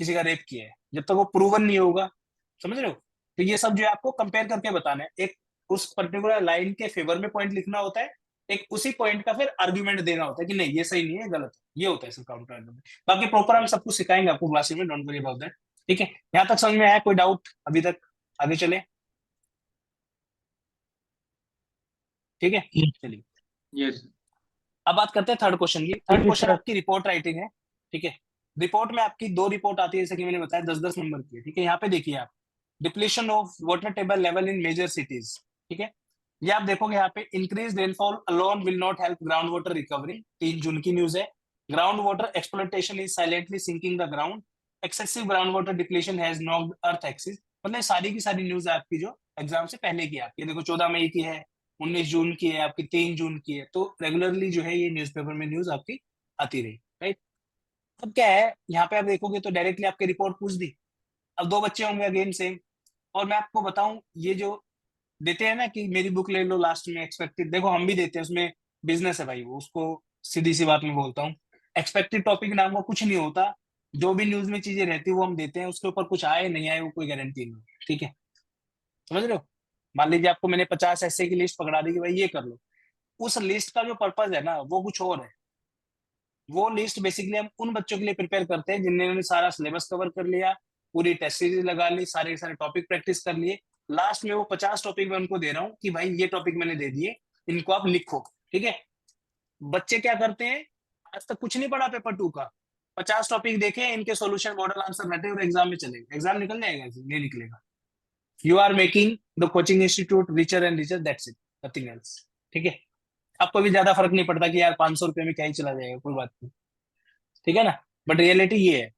किसी का रेप किया है, जब तक वो प्रूवन नहीं होगा, समझ रहे हो। तो ये सब जो है आपको कंपेयर करके बताना है, एक उस पर्टिकुलर लाइन के फेवर में पॉइंट लिखना होता है, एक उसी पॉइंट का फिर आर्ग्यूमेंट देना होता है कि नहीं ये सही नहीं है, गलत है, ये होता है सर काउंटर आर्ग्यूमेंट। बाकी प्रॉपर हम सब कुछ सिखाएंगे आपको क्लास में, डोंट वरी अबाउट दैट, ठीक है। यहाँ तक समझ में आया, कोई डाउट अभी तक, आगे चले, ठीक है। चलिए यस अब बात करते हैं थर्ड क्वेश्चन की। जी थर्ड जी क्वेश्चन सर। आपकी रिपोर्ट राइटिंग है, ठीक है। रिपोर्ट में आपकी दो रिपोर्ट आती है, जैसे कि मैंने बताया 10-10 नंबर की है, ठीक है। यहाँ पे देखिए आप, depletion of water table level in major cities, ठीक है। ये आप देखोगे यहाँ पे, increase rainfall alone will not help ground water recovery, 3 जून की न्यूज है। Ground water exploitation is silently sinking the ground, excessive ground water depletion has knocked earth axis. मतलब सारी की सारी न्यूज आपकी जो एग्जाम से पहले की, आपकी देखो 14 मई की है, 19 जून की है, आपकी 3 जून की है, तो रेगुलरली जो है ये न्यूज़पेपर में न्यूज आपकी आती रही, राइट। अब क्या है, यहाँ पे आप देखोगे तो डायरेक्टली आपकी रिपोर्ट पूछ दी। अब दो बच्चे होंगे अगेन सेम, और मैं आपको बताऊं ये जो देते हैं ना कि मेरी बुक ले लो लास्ट में एक्सपेक्टेड, देखो हम भी देते हैं, उसमें बिजनेस है भाई, वो उसको सीधी सी बात में बोलता हूँ, एक्सपेक्टेड टॉपिक नाम का कुछ नहीं होता। जो भी न्यूज में चीजें रहती है वो हम देते हैं, उसके ऊपर कुछ आए नहीं आए वो कोई गारंटी नहीं, ठीक है, समझ रहे हो। मान लीजिए आपको मैंने 50 ऐसे की लिस्ट पकड़ा दी कि भाई ये कर लो, उस लिस्ट का जो पर्पज है ना वो कुछ और है। वो लिस्ट बेसिकली हम उन बच्चों के लिए प्रिपेयर करते हैं जिन्होंने सारा सिलेबस कवर कर लिया, पूरी टेस्ट सीरीज लगा ली, सारे के सारे टॉपिक प्रैक्टिस कर लिए। लास्ट में वो 50 टॉपिक मैं उनको दे रहा हूँ कि भाई ये टॉपिक मैंने दे दिए, इनको आप लिखो, ठीक है। बच्चे क्या करते हैं, आज तक कुछ नहीं पढ़ा पेपर 2 का, 50 टॉपिक देखे, इनके सॉल्यूशन मॉडल आंसर रहते और एग्जाम में चलेगा, एग्जाम निकल जाएगा, नहीं निकलेगा। You are making the coaching institute richer and richer, that's it, nothing else, ठीक है। आपको भी ज्यादा फर्क नहीं पड़ता कि यार 500 रुपये में क्या ही चला जाएगा, कोई बात नहीं, ठीक है ना। बट रियलिटी ये है।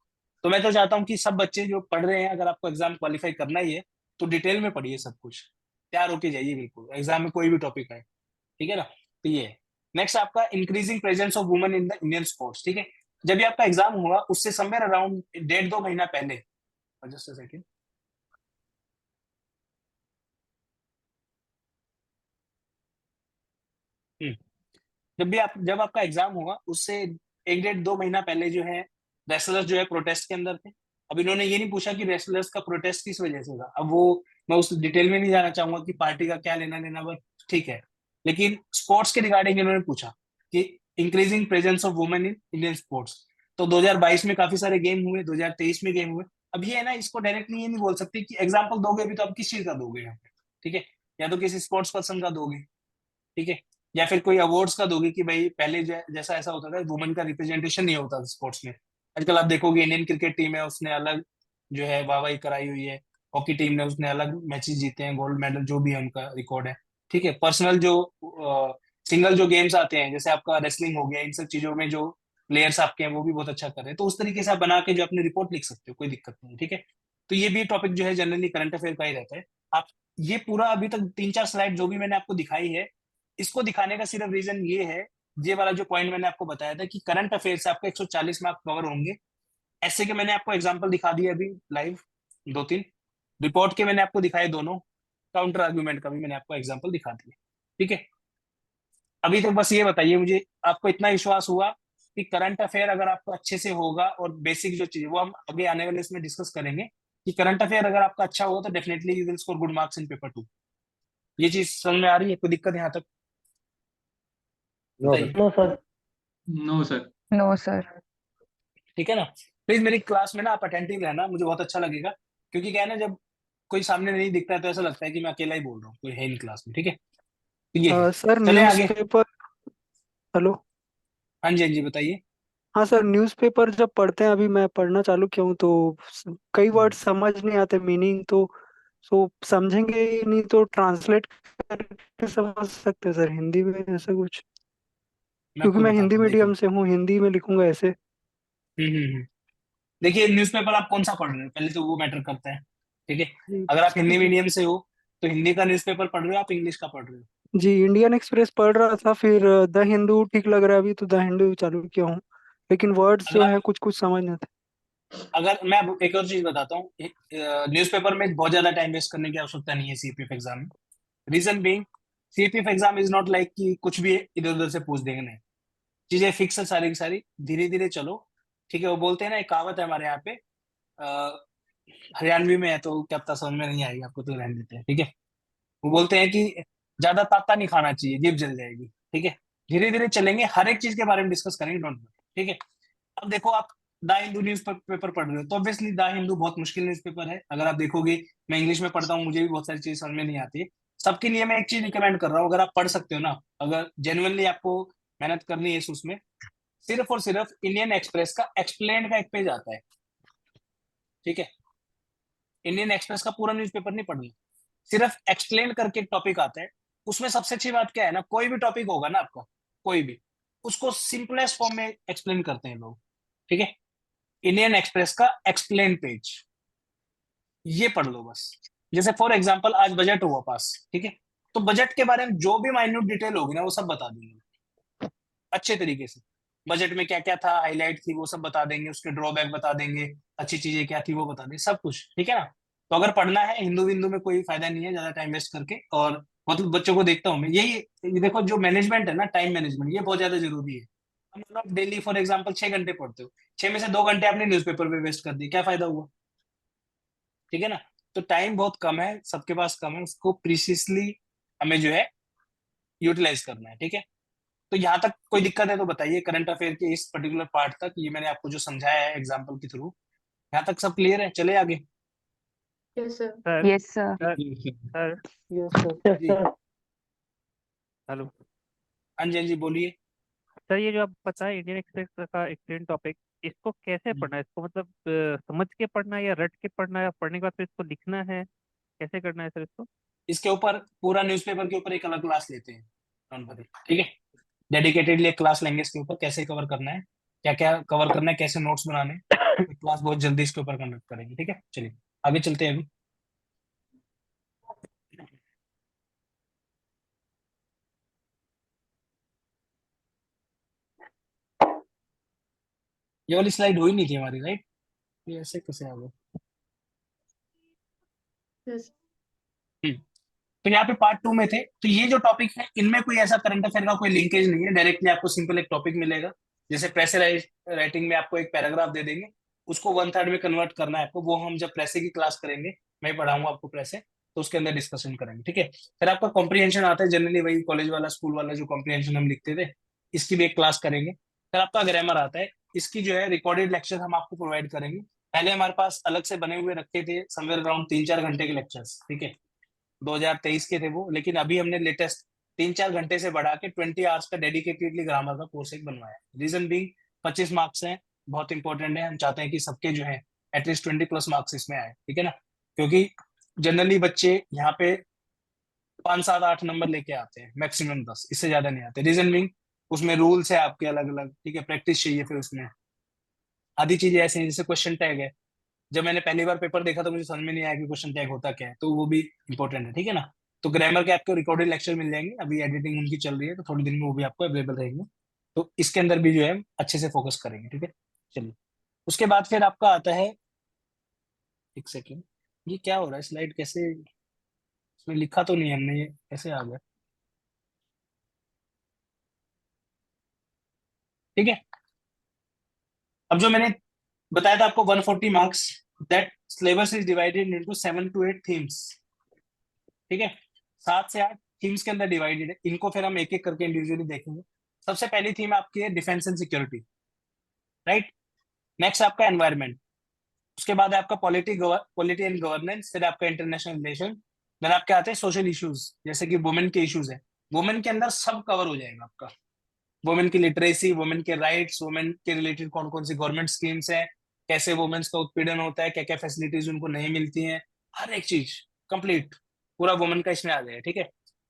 तो मैं तो चाहता हूँ कि सब बच्चे जो पढ़ रहे हैं, अगर आपको एग्जाम क्वालिफाई करना ही है तो डिटेल में पढ़िए, सब कुछ तैयार होके जाइए, बिल्कुल एग्जाम में कोई भी टॉपिक आए, ठीक है ना। तो ये है। नेक्स्ट आपका increasing presence of women in the Indian sports, ठीक है। जब भी आपका एग्जाम हुआ उससे समवेयर अराउंड 1.5-2 महीना पहले, जस्ट सेकंड, जब आपका एग्जाम हुआ उससे 1-1.5-2 महीना पहले जो है रेसलर्स जो है प्रोटेस्ट के अंदर थे। अब इन्होंने ये नहीं पूछा कि रेसलर्स का प्रोटेस्ट किस वजह से था, अब वो मैं उस डिटेल में नहीं जाना चाहूंगा कि पार्टी का क्या लेना देना, बट ठीक है। लेकिन स्पोर्ट्स के रिगार्डिंग इन्होंने पूछा कि increasing presence of women in Indian sports. तो 2022 में काफी सारे गेम हुए, 2023 में गेम हुए। अब ये है ना, इसको डायरेक्टली ये नहीं बोल सकते कि एग्जाम्पल दोगे अभी तो आप किस चीज का दोगे यहाँ पे, ठीक है। या तो किसी स्पोर्ट्स पर्सन का दोगे, ठीक है, या फिर कोई अवार्ड्स का दोगे कि भाई पहले जैसा ऐसा होता था, वुमेन का रिप्रेजेंटेशन नहीं होता था स्पोर्ट्स में। आजकल आप देखोगे इंडियन क्रिकेट टीम है, उसने अलग जो है वाहवाही कराई हुई है। हॉकी टीम ने उसने अलग मैचेस जीते हैं, गोल्ड मेडल जो भी है उनका रिकॉर्ड है, ठीक है। पर्सनल जो सिंगल जो गेम्स आते हैं जैसे आपका रेसलिंग हो गया, इन सब चीजों में जो प्लेयर्स आपके हैं वो भी बहुत अच्छा कर रहे हैं, तो उस तरीके से आप बना के जो अपनी रिपोर्ट लिख सकते हो, कोई दिक्कत नहीं है, ठीक है। तो ये भी टॉपिक जो है जनरली करंट अफेयर का ही रहता है। आप ये पूरा अभी तक 3-4 स्लाइड जो भी मैंने आपको दिखाई है, इसको दिखाने का सिर्फ रीजन ये है, ये वाला जो पॉइंट मैंने आपको बताया था कि करंट अफेयर से आपको 140 मार्क कवर होंगे। ऐसे के मैंने आपको एग्जांपल दिखा दिए अभी लाइव, 2-3 रिपोर्ट के मैंने आपको दिखाए दोनों, काउंटर आर्गुमेंट का भी मैंने आपको एग्जांपल दिखा दिए, ठीक है। अभी तक बस ये बताइए मुझे, आपको इतना विश्वास हुआ कि करंट अफेयर अगर आपको अच्छे से होगा, और बेसिक जो चीज वो हम आगे आने वाले इसमें डिस्कस करेंगे, कि करंट अफेयर अगर आपका अच्छा होगा तो definitely you will score good marks in paper 2। ये चीज समझ में आ रही है, कोई दिक्कत यहाँ तक नो बताइए। Sir. No sir. No sir. No sir. ठीक है ना। प्लीज मेरी क्लास में ना आप अटेंटिव रहना, मुझे बहुत अच्छा लगेगा, क्योंकि क्या है ना, जब कोई सामने नहीं दिखता है तो ऐसा लगता है कि मैं अकेला ही बोल रहा हूँ, कोई है नहीं क्लास में, ठीक है। तो ये है, सर चले आगे। न्यूज़पेपर। हेलो। हाँ जी, हाँ जी, बताइए। हाँ सर, न्यूज़पेपर जब पढ़ते हैं, अभी मैं पढ़ना चालू किया हूँ तो कई वर्ड समझ नहीं आते, मीनिंग तो समझेंगे ही नहीं तो ट्रांसलेट करके समझ सकते हैं सर हिंदी में, ऐसा कुछ? मैं क्योंकि आपको मैं बताता हिंदी हूँ, देखिए। मीडियम से हूँ, हिंदी में लिखूंगा ऐसे। देखिए, न्यूज़पेपर आप कौन सा पढ़ रहे हो पहले तो वो मैटर करता है, ठीक है। जी। अगर आप हिंदी मीडियम से हो तो हिंदी का न्यूज़पेपर पढ़ रहे हो, आप इंग्लिश का पढ़ रहे हो। जी, इंडियन एक्सप्रेस पढ़ रहा था, फिर द हिंदू ठीक लग रहा है अभी तो द हिंदू चालू किया हूँ, लेकिन वर्ड्स अगर जो आप है कुछ कुछ समझ नहीं आते। अगर मैं अब एक और चीज बताता हूँ, न्यूज़पेपर में बहुत ज्यादा टाइम वेस्ट करने की आवश्यकता नहीं है सीपीएफ एग्जाम में। Reason being, CPF exam is not like कि कुछ भी इधर उधर से पूछ देंगे, नहीं। चीजें फिक्स है सारी की सारी, धीरे धीरे चलो, ठीक है। वो बोलते हैं ना, एक कहावत है हमारे यहाँ पे, हरियाणवी में है तो क्या पता समझ में नहीं आएगी आपको, तो रहने देते हैं, ठीक है। वो बोलते हैं कि ज्यादा ताता नहीं खाना चाहिए, जीभ जल जाएगी, ठीक है। धीरे धीरे चलेंगे, हर एक चीज के बारे में डिस्कस करेंगे, डोंट वरी, ठीक है। अब देखो, आप द हिंदू न्यूज पेपर पढ़ रहे हो तो ऑब्वियसली द हिंदू बहुत मुश्किल न्यूज़पेपर है। अगर आप देखोगे, मैं इंग्लिश में पढ़ता हूँ, मुझे भी बहुत सारी चीज समझ में नहीं आती है। सबके लिए मैं एक चीज रिकमेंड कर रहा हूँ, अगर आप पढ़ सकते हो ना, अगर जेनुअनली आपको मेहनत करनी है इस उसमें, सिर्फ और सिर्फ इंडियन एक्सप्रेस का एक्सप्लेन का एक पेज आता है, ठीक है। इंडियन एक्सप्रेस का पूरा न्यूज़पेपर नहीं पढ़ना, सिर्फ एक्सप्लेन करके एक टॉपिक आता है। उसमें सबसे अच्छी बात क्या है ना, कोई भी टॉपिक होगा ना आपका, कोई भी, उसको सिंपलेस्ट फॉर्म में एक्सप्लेन करते हैं लोग, ठीक है। इंडियन एक्सप्रेस का एक्सप्लेन पेज, ये पढ़ लो बस। जैसे फॉर एग्जांपल आज बजट हुआ पास, ठीक है, तो बजट के बारे में जो भी माइन्यूट डिटेल होगी ना वो सब बता देंगे अच्छे तरीके से। बजट में क्या क्या था, हाईलाइट थी, वो सब बता देंगे, उसके ड्रॉबैक बता देंगे, अच्छी चीजें क्या थी वो बता देंगे, सब कुछ, ठीक है ना। तो अगर पढ़ना है हिंदू विंदू में कोई फायदा नहीं है ज्यादा टाइम वेस्ट करके, और मतलब बच्चों को देखता हूँ मैं, यही ये देखो, जो मैनेजमेंट है ना, टाइम मैनेजमेंट, ये बहुत ज्यादा जरूरी है। मतलब डेली फॉर एग्जांपल 6 घंटे पढ़ते हो, 6 में से 2 घंटे आपने न्यूज़पेपर पे वेस्ट कर दिए, क्या फायदा हुआ? ठीक है ना। तो टाइम बहुत कम है, सबके पास कम है, उसको प्रिसिसली हमें जो है यूटिलाइज करना है। ठीक है, तो यहाँ तक कोई दिक्कत है तो बताइए। करंट अफेयर के इस पर्टिकुलर पार्ट तक ये मैंने आपको जो समझाया है एग्जाम्पल के थ्रू, यहाँ तक सब क्लियर है? चले आगे। Yes sir. Sir yes sir. Sir yes sir. जी हेलो हाँ जी, हाँ जी, बोलिए। सर, ये जो आप बताए इंडियन एक्सप्रेस का एक्सटेंड टॉपिक, इसको कैसे पढ़ना है? इसको मतलब समझ के पढ़ना है या रट के पढ़ना है, या पढ़ने के बाद फिर इसको लिखना है? कैसे करना है सर इसको? इसके ऊपर पूरा न्यूज़पेपर के ऊपर एक अलग क्लास लेते हैं, डोंट वरी, ठीक है। डेडिकेटेडली एक क्लास लेंगे इसके ऊपर, कैसे कवर करना है, क्या क्या कवर करना है, कैसे नोट्स बनाने हैं। एक क्लास बहुत जल्दी इसके ऊपर कंडक्ट करेंगे, ठीक है। चलिए आगे चलते हैं अभी। ये वाली स्लाइड हुई नहीं थी हमारी, राइट? ये ऐसे कैसे आ गया? यस तो यहाँ पे पार्ट 2 में थे, तो ये जो टॉपिक है इनमें कोई ऐसा करंट अफेयर का कोई लिंकेज नहीं है। डायरेक्टली आपको सिंपल एक टॉपिक मिलेगा, जैसे प्रेशराइज राइटिंग में आपको एक पैराग्राफ दे देंगे, उसको 1/3 में कन्वर्ट करना है आपको। वो हम जब प्रेसे की क्लास करेंगे, मैं पढ़ाऊंगा आपको प्रेसे, तो उसके अंदर डिस्कशन करेंगे, ठीक है। फिर आपका कॉम्प्रिहेंशन आता है, जनरली वही कॉलेज वाला स्कूल वाला जो कॉम्प्रिहेंशन हम लिखते थे, इसकी भी एक क्लास करेंगे। फिर आपका ग्रामर आता है, इसकी जो है रिकॉर्डेड लेक्चर हम आपको प्रोवाइड करेंगे। पहले हमारे पास अलग से बने हुए रखे थे समवेयर अराउंड 3-4 घंटे के लेक्चर्स, ठीक है, 2023 के थे वो, लेकिन अभी हमने लेटेस्ट 3-4 घंटे से बढ़ा के 20 आवर्स का डेडिकेटेडली ग्रामर का कोर्स एक बनवाया। रीजन बीइंग 25 मार्क्स हैं, बहुत इंपॉर्टेंट है, हम चाहते हैं कि सबके जो है एटलीस्ट 20+ मार्क्स इसमें आए, ठीक है ना। क्योंकि जनरली बच्चे यहाँ पे 5, 7, 8 नंबर लेके आते हैं, मैक्सिमम 10, इससे ज्यादा नहीं आते। रीजन बीइंग उसमें रूल्स है आपके अलग अलग, ठीक है, प्रैक्टिस चाहिए। फिर उसमें आधी चीजें ऐसे हैं जैसे क्वेश्चन टैग है, जब मैंने पहली बार पेपर देखा तो मुझे समझ में नहीं आया कि क्वेश्चन टैग होता क्या है, तो वो भी इंपॉर्टेंट है, ठीक है ना। तो ग्रामर के आपको रिकॉर्डेड लेक्चर मिल जाएंगे, अभी एडिटिंग उनकी चल रही है, तो थोड़ी दिन में वो भी आपको अवेलेबल रहेंगे। तो इसके अंदर भी जो है हम अच्छे से फोकस करेंगे, ठीक है। चलिए, उसके बाद फिर आपका आता है, एक सेकेंड, ये क्या हो रहा है, स्लाइड कैसे, इसमें लिखा तो नहीं है हमने, ये कैसे आ गया? ठीक है, अब जो मैंने बताया था आपको 140 marks, that syllabus is divided into 7 to 8 themes, ठीक है। 7 से 8 थीम्स के अंदर डिवाइडेड है, इनको फिर हम एक एक करके इंडिविजुअली देखेंगे। सबसे पहली थीम आपकी है defence and security, right. Next आपका एनवायरनमेंट, उसके बाद है आपका पॉलिटी एंड गवर्नेंस, फिर आपका इंटरनेशनल रिलेशन, देन आपके आते हैं सोशल इश्यूज, जैसे कि वुमेन के इश्यूज है। वुमेन के अंदर सब कवर हो जाएगा आपका, वुमेन की लिटरेसी, वुमेन के राइट्स, वुमेन के रिलेटेड कौन कौन सी गवर्नमेंट स्कीम्स हैं, कैसे वुमेन्स का उत्पीड़न होता है, क्या क्या फैसिलिटीज उनको नहीं मिलती हैं, हर एक चीज कंप्लीट पूरा वुमेन का इसमें आ जाएगा, ठीक है।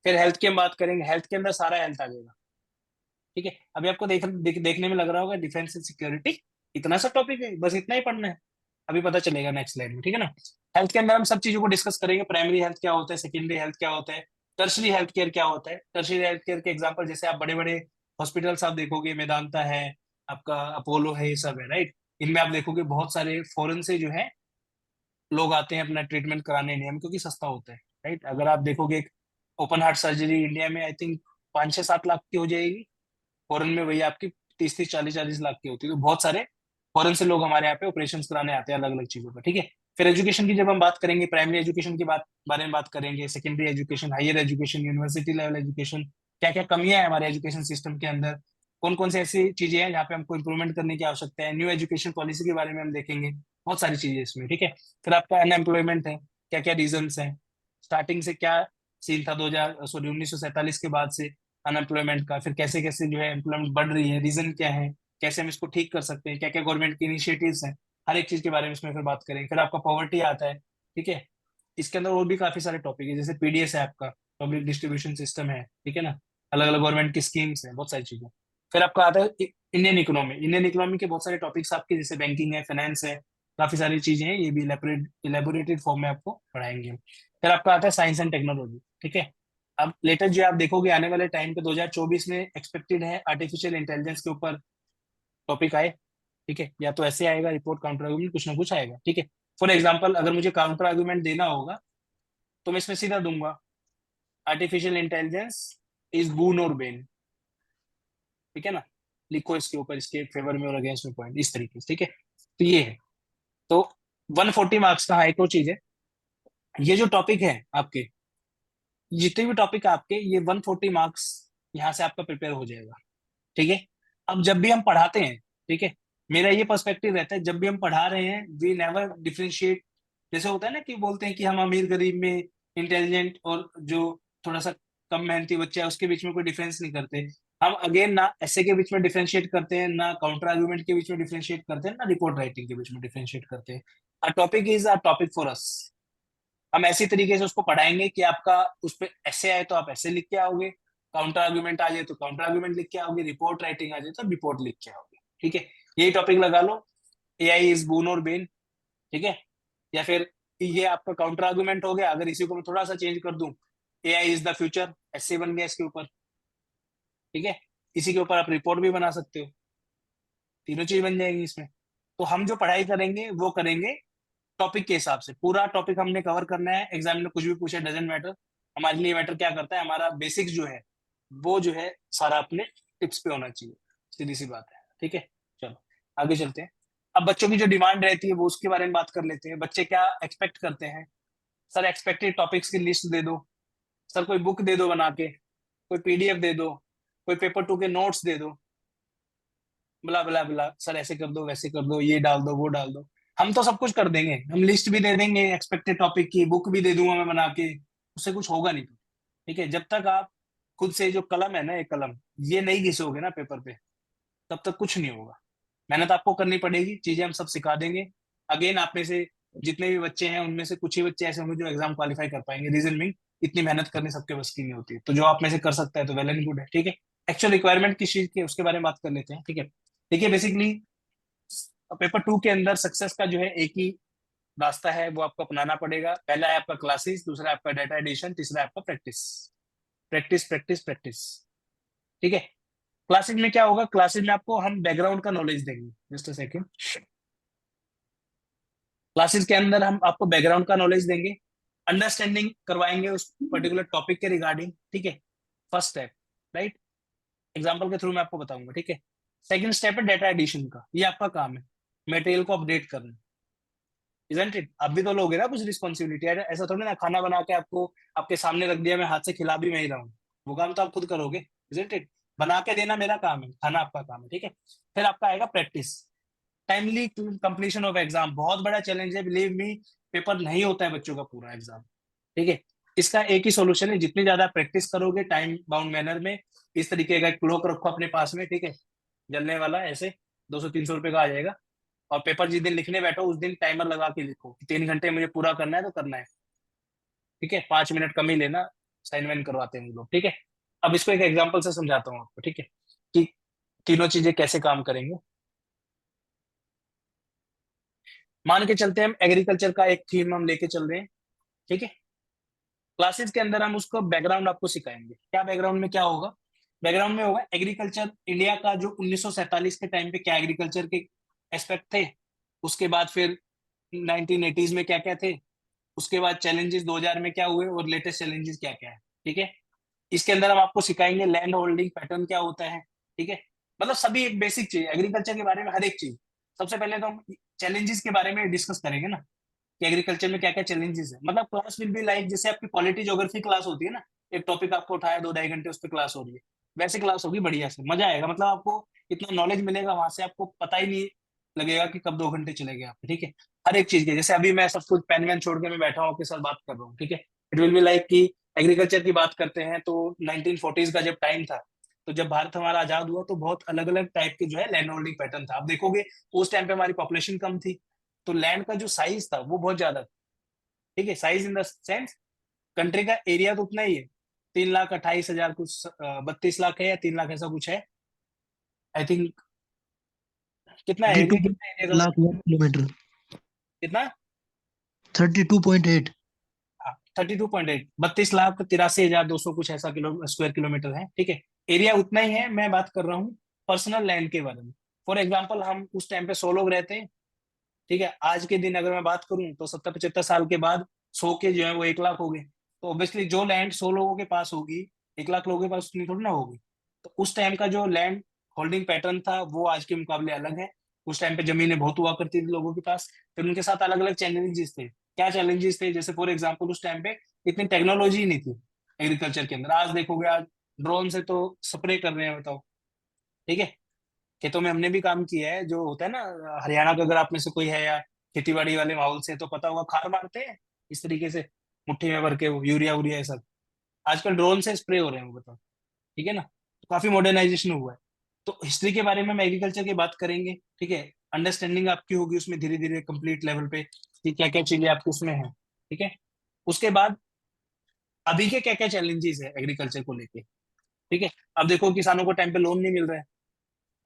फिर हेल्थ की हम बात करेंगे, हेल्थ के अंदर सारा हेल्थ आ जाएगा, ठीक है। अभी आपको देखने में लग रहा होगा डिफेंस एंड सिक्योरिटी इतना सा टॉपिक है, बस इतना ही पढ़ना है, अभी पता चलेगा नेक्स्ट स्लाइड में, ठीक है ना। हेल्थ के अंदर हम सब चीजों को डिस्कस करेंगे, प्राइमरी हेल्थ क्या होता है, सेकेंडरी हेल्थ क्या होता है, टर्शरी हेल्थ केयर क्या होता है। टर्शरी हेल्थ केयर के एग्जांपल जैसे आप बड़े बड़े हॉस्पिटल्स आप देखोगे, मेदांता है, आपका अपोलो है, ये सब है, राइट। इनमें आप देखोगे बहुत सारे फॉरेन से जो है लोग आते हैं अपना ट्रीटमेंट कराने इंडिया में, क्योंकि सस्ता होता है, राइट। अगर आप देखोगे एक ओपन हार्ट सर्जरी इंडिया में आई थिंक 5-6-7 लाख की हो जाएगी, फॉरेन में वही आपकी 30-30, 40-40 लाख की होती है। तो बहुत सारे फॉरेन से लोग हमारे यहाँ पे ऑपरेशंस कराने आते हैं अलग अलग चीजों पर, ठीक है। फिर एजुकेशन की जब हम बात करेंगे, प्राइमरी एजुकेशन की बारे में बात करेंगे, secondary education, higher education, university level education, क्या क्या कमियां हैं हमारे एजुकेशन सिस्टम के अंदर, कौन कौन सी ऐसी चीजें हैं जहाँ पे हमको इंप्रूवमेंट करने की आवश्यकता है, न्यू एजुकेशन पॉलिसी के बारे में हम देखेंगे, बहुत सारी चीजें इसमें, ठीक है। फिर आपका अनएम्प्लॉयमेंट है, क्या क्या रीजंस हैं, स्टार्टिंग से क्या सीन था 1947 के बाद से अनएम्प्लॉयमेंट का, फिर कैसे कैसे जो है एम्प्लॉयमेंट बढ़ रही है, रीजन क्या है, कैसे हम इसको ठीक कर सकते हैं, क्या क्या गवर्नमेंट की इनिशिएटिव्स हैं, हर एक चीज के बारे में इसमें फिर बात करेंगे। फिर आपका पॉवर्टी आता है, ठीक है। इसके अंदर और भी काफी सारे टॉपिक है, जैसे पीडीएस है आपका, पब्लिक डिस्ट्रीब्यूशन सिस्टम है, ठीक है ना, अलग अलग गवर्नमेंट की स्कीम्स है, बहुत सारी चीजें। फिर आपका आता है इंडियन इकोनॉमी, इंडियन इकोनॉमी के बहुत सारे टॉपिक्स आपके, जैसे बैंकिंग है, फाइनेंस है, काफी सारी चीजें हैं, ये भी इलेबोरेटेड फॉर्म में आपको पढ़ाएंगे हम। फिर आपका आता है साइंस एंड टेक्नोलॉजी, ठीक है। अब लेटेस्ट जो आप देखोगे आने वाले टाइम पे 2024 में एक्सपेक्टेड है आर्टिफिशियल इंटेलिजेंस के ऊपर टॉपिक आए, ठीक है, या तो ऐसे आएगा रिपोर्ट काउंटर आर्गुमेंट, कुछ ना कुछ आएगा, ठीक है। फॉर एग्जाम्पल अगर मुझे काउंटर आर्गुमेंट देना होगा तो मैं इसमें सीधा दूंगा आर्टिफिशियल इंटेलिजेंस इज बून और बेन, ठीक है ना। लिखो इसके ऊपर, इसके फेवर में और अगेंस्ट में पॉइंट, इस तरीके से, ठीक है। तो ये है, तो 140 मार्क्स का एक और चीज है, ये जो टॉपिक है आपके, जितने भी टॉपिक है आपके, ये 140 मार्क्स यहाँ से आपका प्रिपेयर हो जाएगा, ठीक है। अब जब भी हम पढ़ाते हैं, ठीक है, मेरा ये पर्सपेक्टिव रहता है, जब भी हम पढ़ा रहे हैं वी नेवर डिफरेंशिएट। जैसे होता है ना कि बोलते हैं कि हम अमीर गरीब में, इंटेलिजेंट और जो थोड़ा सा कम मेहनती बच्चा है उसके बीच में कोई डिफरेंस नहीं करते। हम अगेन ना ऐसे के बीच में डिफरेंशिएट करते हैं, ना काउंटर आर्गुमेंट के बीच में डिफरेंशिएट करते हैं, ना रिपोर्ट राइटिंग के बीच में डिफरेंशिएट करते हैं। A topic is a topic for us. हम ऐसी तरीके से उसको पढ़ाएंगे कि आपका उस पर ऐसे आए तो आप ऐसे लिख के आओगे, काउंटर आर्गुमेंट आ जाए तो काउंटर आर्गुमेंट लिख के आओगे, रिपोर्ट राइटिंग आ जाए तो रिपोर्ट लिख के आओगे, ठीक है। यही टॉपिक लगा लो, एआई इज बून और बेन, ठीक है। या फिर ये आपका काउंटर आर्गुमेंट हो गया, अगर इसी को मैं थोड़ा सा चेंज कर दूं, एआई इज द फ्यूचर, ऐसे बन गया इसके ऊपर, ठीक है। इसी के ऊपर आप रिपोर्ट भी बना सकते हो, तीनों चीज बन जाएंगी इसमें। तो हम जो पढ़ाई करेंगे वो करेंगे टॉपिक के हिसाब से, पूरा टॉपिक हमने कवर करना है। एग्जाम में कुछ भी पूछे डजेंट मैटर, हमारे लिए मैटर क्या करता है, हमारा बेसिक्स जो है वो जो है सारा अपने टिप्स पे होना चाहिए, सीधी सी बात है, ठीक है। चलो आगे चलते हैं। अब बच्चों की जो डिमांड रहती है वो उसके बारे में बात कर लेते हैं। बच्चे क्या एक्सपेक्ट करते हैं? सर एक्सपेक्टेड टॉपिक्स की लिस्ट दे दो, सर कोई बुक दे दो बना के, कोई पीडीएफ दे दो, कोई पेपर 2 के नोट्स दे दो, बला बला बला, सर ऐसे कर दो वैसे कर दो, ये डाल दो वो डाल दो। हम तो सब कुछ कर देंगे, हम लिस्ट भी दे देंगे एक्सपेक्टेड टॉपिक की, बुक भी दे दूंगा मैं बना के, उससे कुछ होगा नहीं, ठीक है। जब तक आप खुद से जो कलम है ना, ये कलम ये नहीं घिसोगे ना पेपर पे, तब तक कुछ नहीं होगा। मेहनत आपको करनी पड़ेगी, चीजें हम सब सिखा देंगे। अगेन आप में से जितने भी बच्चे हैं उनमें से कुछ ही बच्चे ऐसे होंगे जो एग्जाम क्वालिफाई कर पाएंगे, रीजन मीन इतनी मेहनत करनी सबके बस की नहीं होती है। तो जो आप में से कर सकता है तो वेल एंड गुड है, ठीक है। एक्चुअल रिक्वायरमेंट किस चीज की है उसके बारे में बात कर लेते हैं, ठीक है। देखिए बेसिकली पेपर 2 के अंदर सक्सेस का जो है एक ही रास्ता है, वो आपको अपनाना पड़ेगा। पहला है आपका क्लासेस, दूसरा है आपका डाटा एडिशन, तीसरा है आपका प्रैक्टिस, प्रैक्टिस प्रैक्टिस प्रैक्टिस, ठीक है। क्लासेस में क्या होगा, क्लासेस में आपको हम बैकग्राउंड का नॉलेज देंगे, जस्ट अ सेकंड। क्लासेस के अंदर हम आपको बैकग्राउंड का नॉलेज देंगे, अंडरस्टैंडिंग करवाएंगे उस पर्टिकुलर टॉपिक के रिगार्डिंग, ठीक है। फर्स्ट स्टेप, राइट, एग्जाम्पल के थ्रू मैं आपको बताऊंगा, ठीक है। सेकंड स्टेप है डाटा एडिशन का, ये आपका काम है, मटेरियल को अपडेट करना, इजंट इट। आप भी तो लोगे ना कुछ रिस्पॉन्सिबिलिटी, ऐसा थोड़ी ना खाना बना के आपको आपके सामने रख दिया, मैं हाथ से खिला भी मैं ही रहा हूँ, वो काम तो आप खुद करोगे, इजंट इट। बना के देना मेरा काम है, खाना आपका काम है, ठीक है। फिर आपका आएगा practice, timely completion of exam, बहुत बड़ा चैलेंज है, बिलीव मी। पेपर नहीं होता है बच्चों का पूरा एग्जाम, ठीक है। इसका एक ही सॉल्यूशन है, जितनी ज्यादा प्रैक्टिस करोगे टाइम बाउंड मैनर में, इस तरीके का एक क्लॉक रखो अपने पास में, ठीक है, जलने वाला, ऐसे 200-300 रुपए का आ जाएगा। और पेपर जिस दिन लिखने बैठो उस दिन टाइमर लगा के लिखो कि 3 घंटे मुझे पूरा करना है तो करना है, ठीक है। 5 मिनट कम ही लेना, साइन वाइन करवाते हैं लोग, ठीक है। अब इसको एक एग्जाम्पल से समझाता हूँ आपको, ठीक है, कि तीनों चीजें कैसे काम करेंगे। मान के चलते हैं हम एग्रीकल्चर का एक थीम हम लेके चल रहे हैं, ठीक है। क्लासेस के अंदर हम उसको बैकग्राउंड आपको सिखाएंगे। क्या बैकग्राउंड में क्या होगा, बैकग्राउंड में होगा एग्रीकल्चर, इंडिया का जो 1947 के टाइम पे क्या एग्रीकल्चर के एस्पेक्ट थे, उसके बाद फिर 1980s में क्या क्या थे, उसके बाद चैलेंजेस 2000 में क्या हुए और लेटेस्ट चैलेंजेस क्या क्या है, ठीक है। इसके अंदर हम आपको सिखाएंगे लैंड होल्डिंग पैटर्न क्या होता है, ठीक है। मतलब सभी एक बेसिक चीज एग्रीकल्चर के बारे में, हर एक चीज। सबसे पहले तो हम चैलेंजेस के बारे में डिस्कस करेंगे ना, कि एग्रीकल्चर में क्या क्या चैलेंजेस है। मतलब क्लास विल बी लाइक जैसे आपकी पॉलिटी ज्योग्राफी क्लास होती है ना, एक टॉपिक आपको उठाया 2-2.5 घंटे उस पर क्लास हो रही है, वैसे क्लास होगी, बढ़िया से मजा आएगा। मतलब आपको इतना नॉलेज मिलेगा वहां से, आपको पता ही नहीं लगेगा कि कब 2 घंटे चले गए आपके, ठीक है। हर एक चीज के, जैसे अभी मैं सब कुछ पेन वैन छोड़ के मैं बैठा हूँ आपके साथ बात कर रहा हूँ, ठीक है। इट विल बी लाइक कि एग्रीकल्चर की बात करते हैं तो 1940s का जब टाइम था, तो जब भारत हमारा आजाद हुआ तो बहुत अलग अलग टाइप के जो है लैंड होल्डिंग पैटर्न था। आप देखोगे उस टाइम पे हमारी पॉपुलेशन कम थी, तो लैंड का जो साइज था वो बहुत ज्यादा था, ठीक है। Size in the sense country का एरिया तो उतना ही है, 3,28,000 कुछ 32 लाख है या 3 लाख ऐसा कुछ है, आई थिंक। कितना है एरिया, 32 कितना एरिया लाख का, 1 किलोमीटर, कितना? 32.8। 32.8, 32,83,200 कुछ ऐसा स्क्वायर किलोमीटर है, ठीक है। एरिया उतना ही है, मैं बात कर रहा हूँ पर्सनल लैंड के बारे में। फॉर एग्जाम्पल हम उस टाइम पे 100 लोग रहते हैं, ठीक है। आज के दिन अगर मैं बात करूं तो 70-75 साल के बाद 100 के जो है वो 1 लाख हो गए। तो ऑब्वियसली जो लैंड 100 लोगों के पास होगी, 1 लाख लोगों के पास उतनी थोड़ी ना होगी। तो उस टाइम का जो लैंड होल्डिंग पैटर्न था वो आज के मुकाबले अलग है। उस टाइम पे जमीनें बहुत हुआ करती थी लोगों के पास, फिर उनके साथ अलग अलग चैलेंजेस थे। क्या चैलेंजेस थे? जैसे फॉर एग्जाम्पल उस टाइम पे इतनी टेक्नोलॉजी नहीं थी एग्रीकल्चर के अंदर। आज देखोगे, आज ड्रोन से तो स्प्रे कर रहे हैं, बताओ। ठीक है, खेतों में हमने भी काम किया है, जो होता है ना, हरियाणा का अगर आप में से कोई है या खेती बाड़ी वाले माहौल से, तो पता होगा खार मारते हैं इस तरीके से, मुट्ठी में भर के वो यूरिया वूरिया ये सब। आजकल ड्रोन से स्प्रे हो रहे हैं वो, बताओ। ठीक है ना, तो काफी मॉडर्नाइजेशन हुआ है। तो हिस्ट्री के बारे में हम एग्रीकल्चर की बात करेंगे, ठीक है। अंडरस्टैंडिंग आपकी होगी उसमें धीरे धीरे कंप्लीट लेवल पे कि क्या क्या चीजें आपकी उसमें है। ठीक है, उसके बाद अभी के क्या क्या चैलेंजेस है एग्रीकल्चर को लेके। ठीक है, अब देखो किसानों को टाइम पे लोन नहीं मिल रहा है।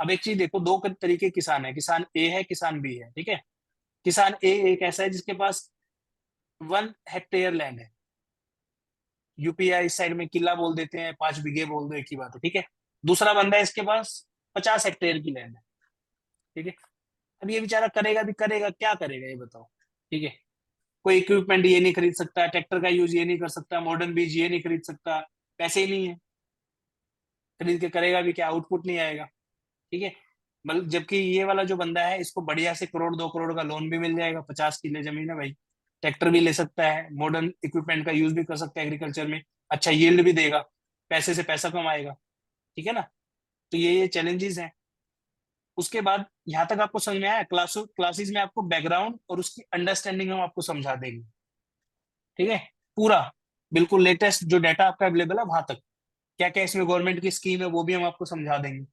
अब एक चीज देखो, दो तरीके के किसान है, किसान ए है, किसान बी है। ठीक है, किसान ए एक ऐसा है जिसके पास 1 हेक्टेयर लैंड है। यूपीआई इस साइड में किला बोल देते हैं, 5 बीघे बोल दो, एक ही बात है। ठीक है, दूसरा बंदा है इसके पास 50 हेक्टेयर की लैंड है। ठीक है, अब ये बेचारा करेगा भी करेगा क्या करेगा ये बताओ। ठीक है, कोई इक्विपमेंट ये नहीं खरीद सकता, ट्रैक्टर का यूज ये नहीं कर सकता, मॉडर्न बीज ये नहीं खरीद सकता, पैसे ही नहीं है, खरीद के करेगा भी क्या, आउटपुट नहीं आएगा। ठीक है, मतलब जबकि ये वाला जो बंदा है इसको बढ़िया से 1 करोड़ 2 करोड़ का लोन भी मिल जाएगा, 50 किले जमीन है भाई, ट्रैक्टर भी ले सकता है, मॉडर्न इक्विपमेंट का यूज भी कर सकता है एग्रीकल्चर में, अच्छा यील्ड भी देगा, पैसे से पैसा कमाएगा। ठीक है ना, तो ये चैलेंजेस हैं। उसके बाद यहाँ तक आपको समझ में आया? क्लासेस में आपको बैकग्राउंड और उसकी अंडरस्टैंडिंग हम आपको समझा देंगे। ठीक है, पूरा बिल्कुल लेटेस्ट जो डाटा आपका अवेलेबल है वहां तक, क्या क्या इसमें गवर्नमेंट की स्कीम है वो भी हम आपको समझा देंगे।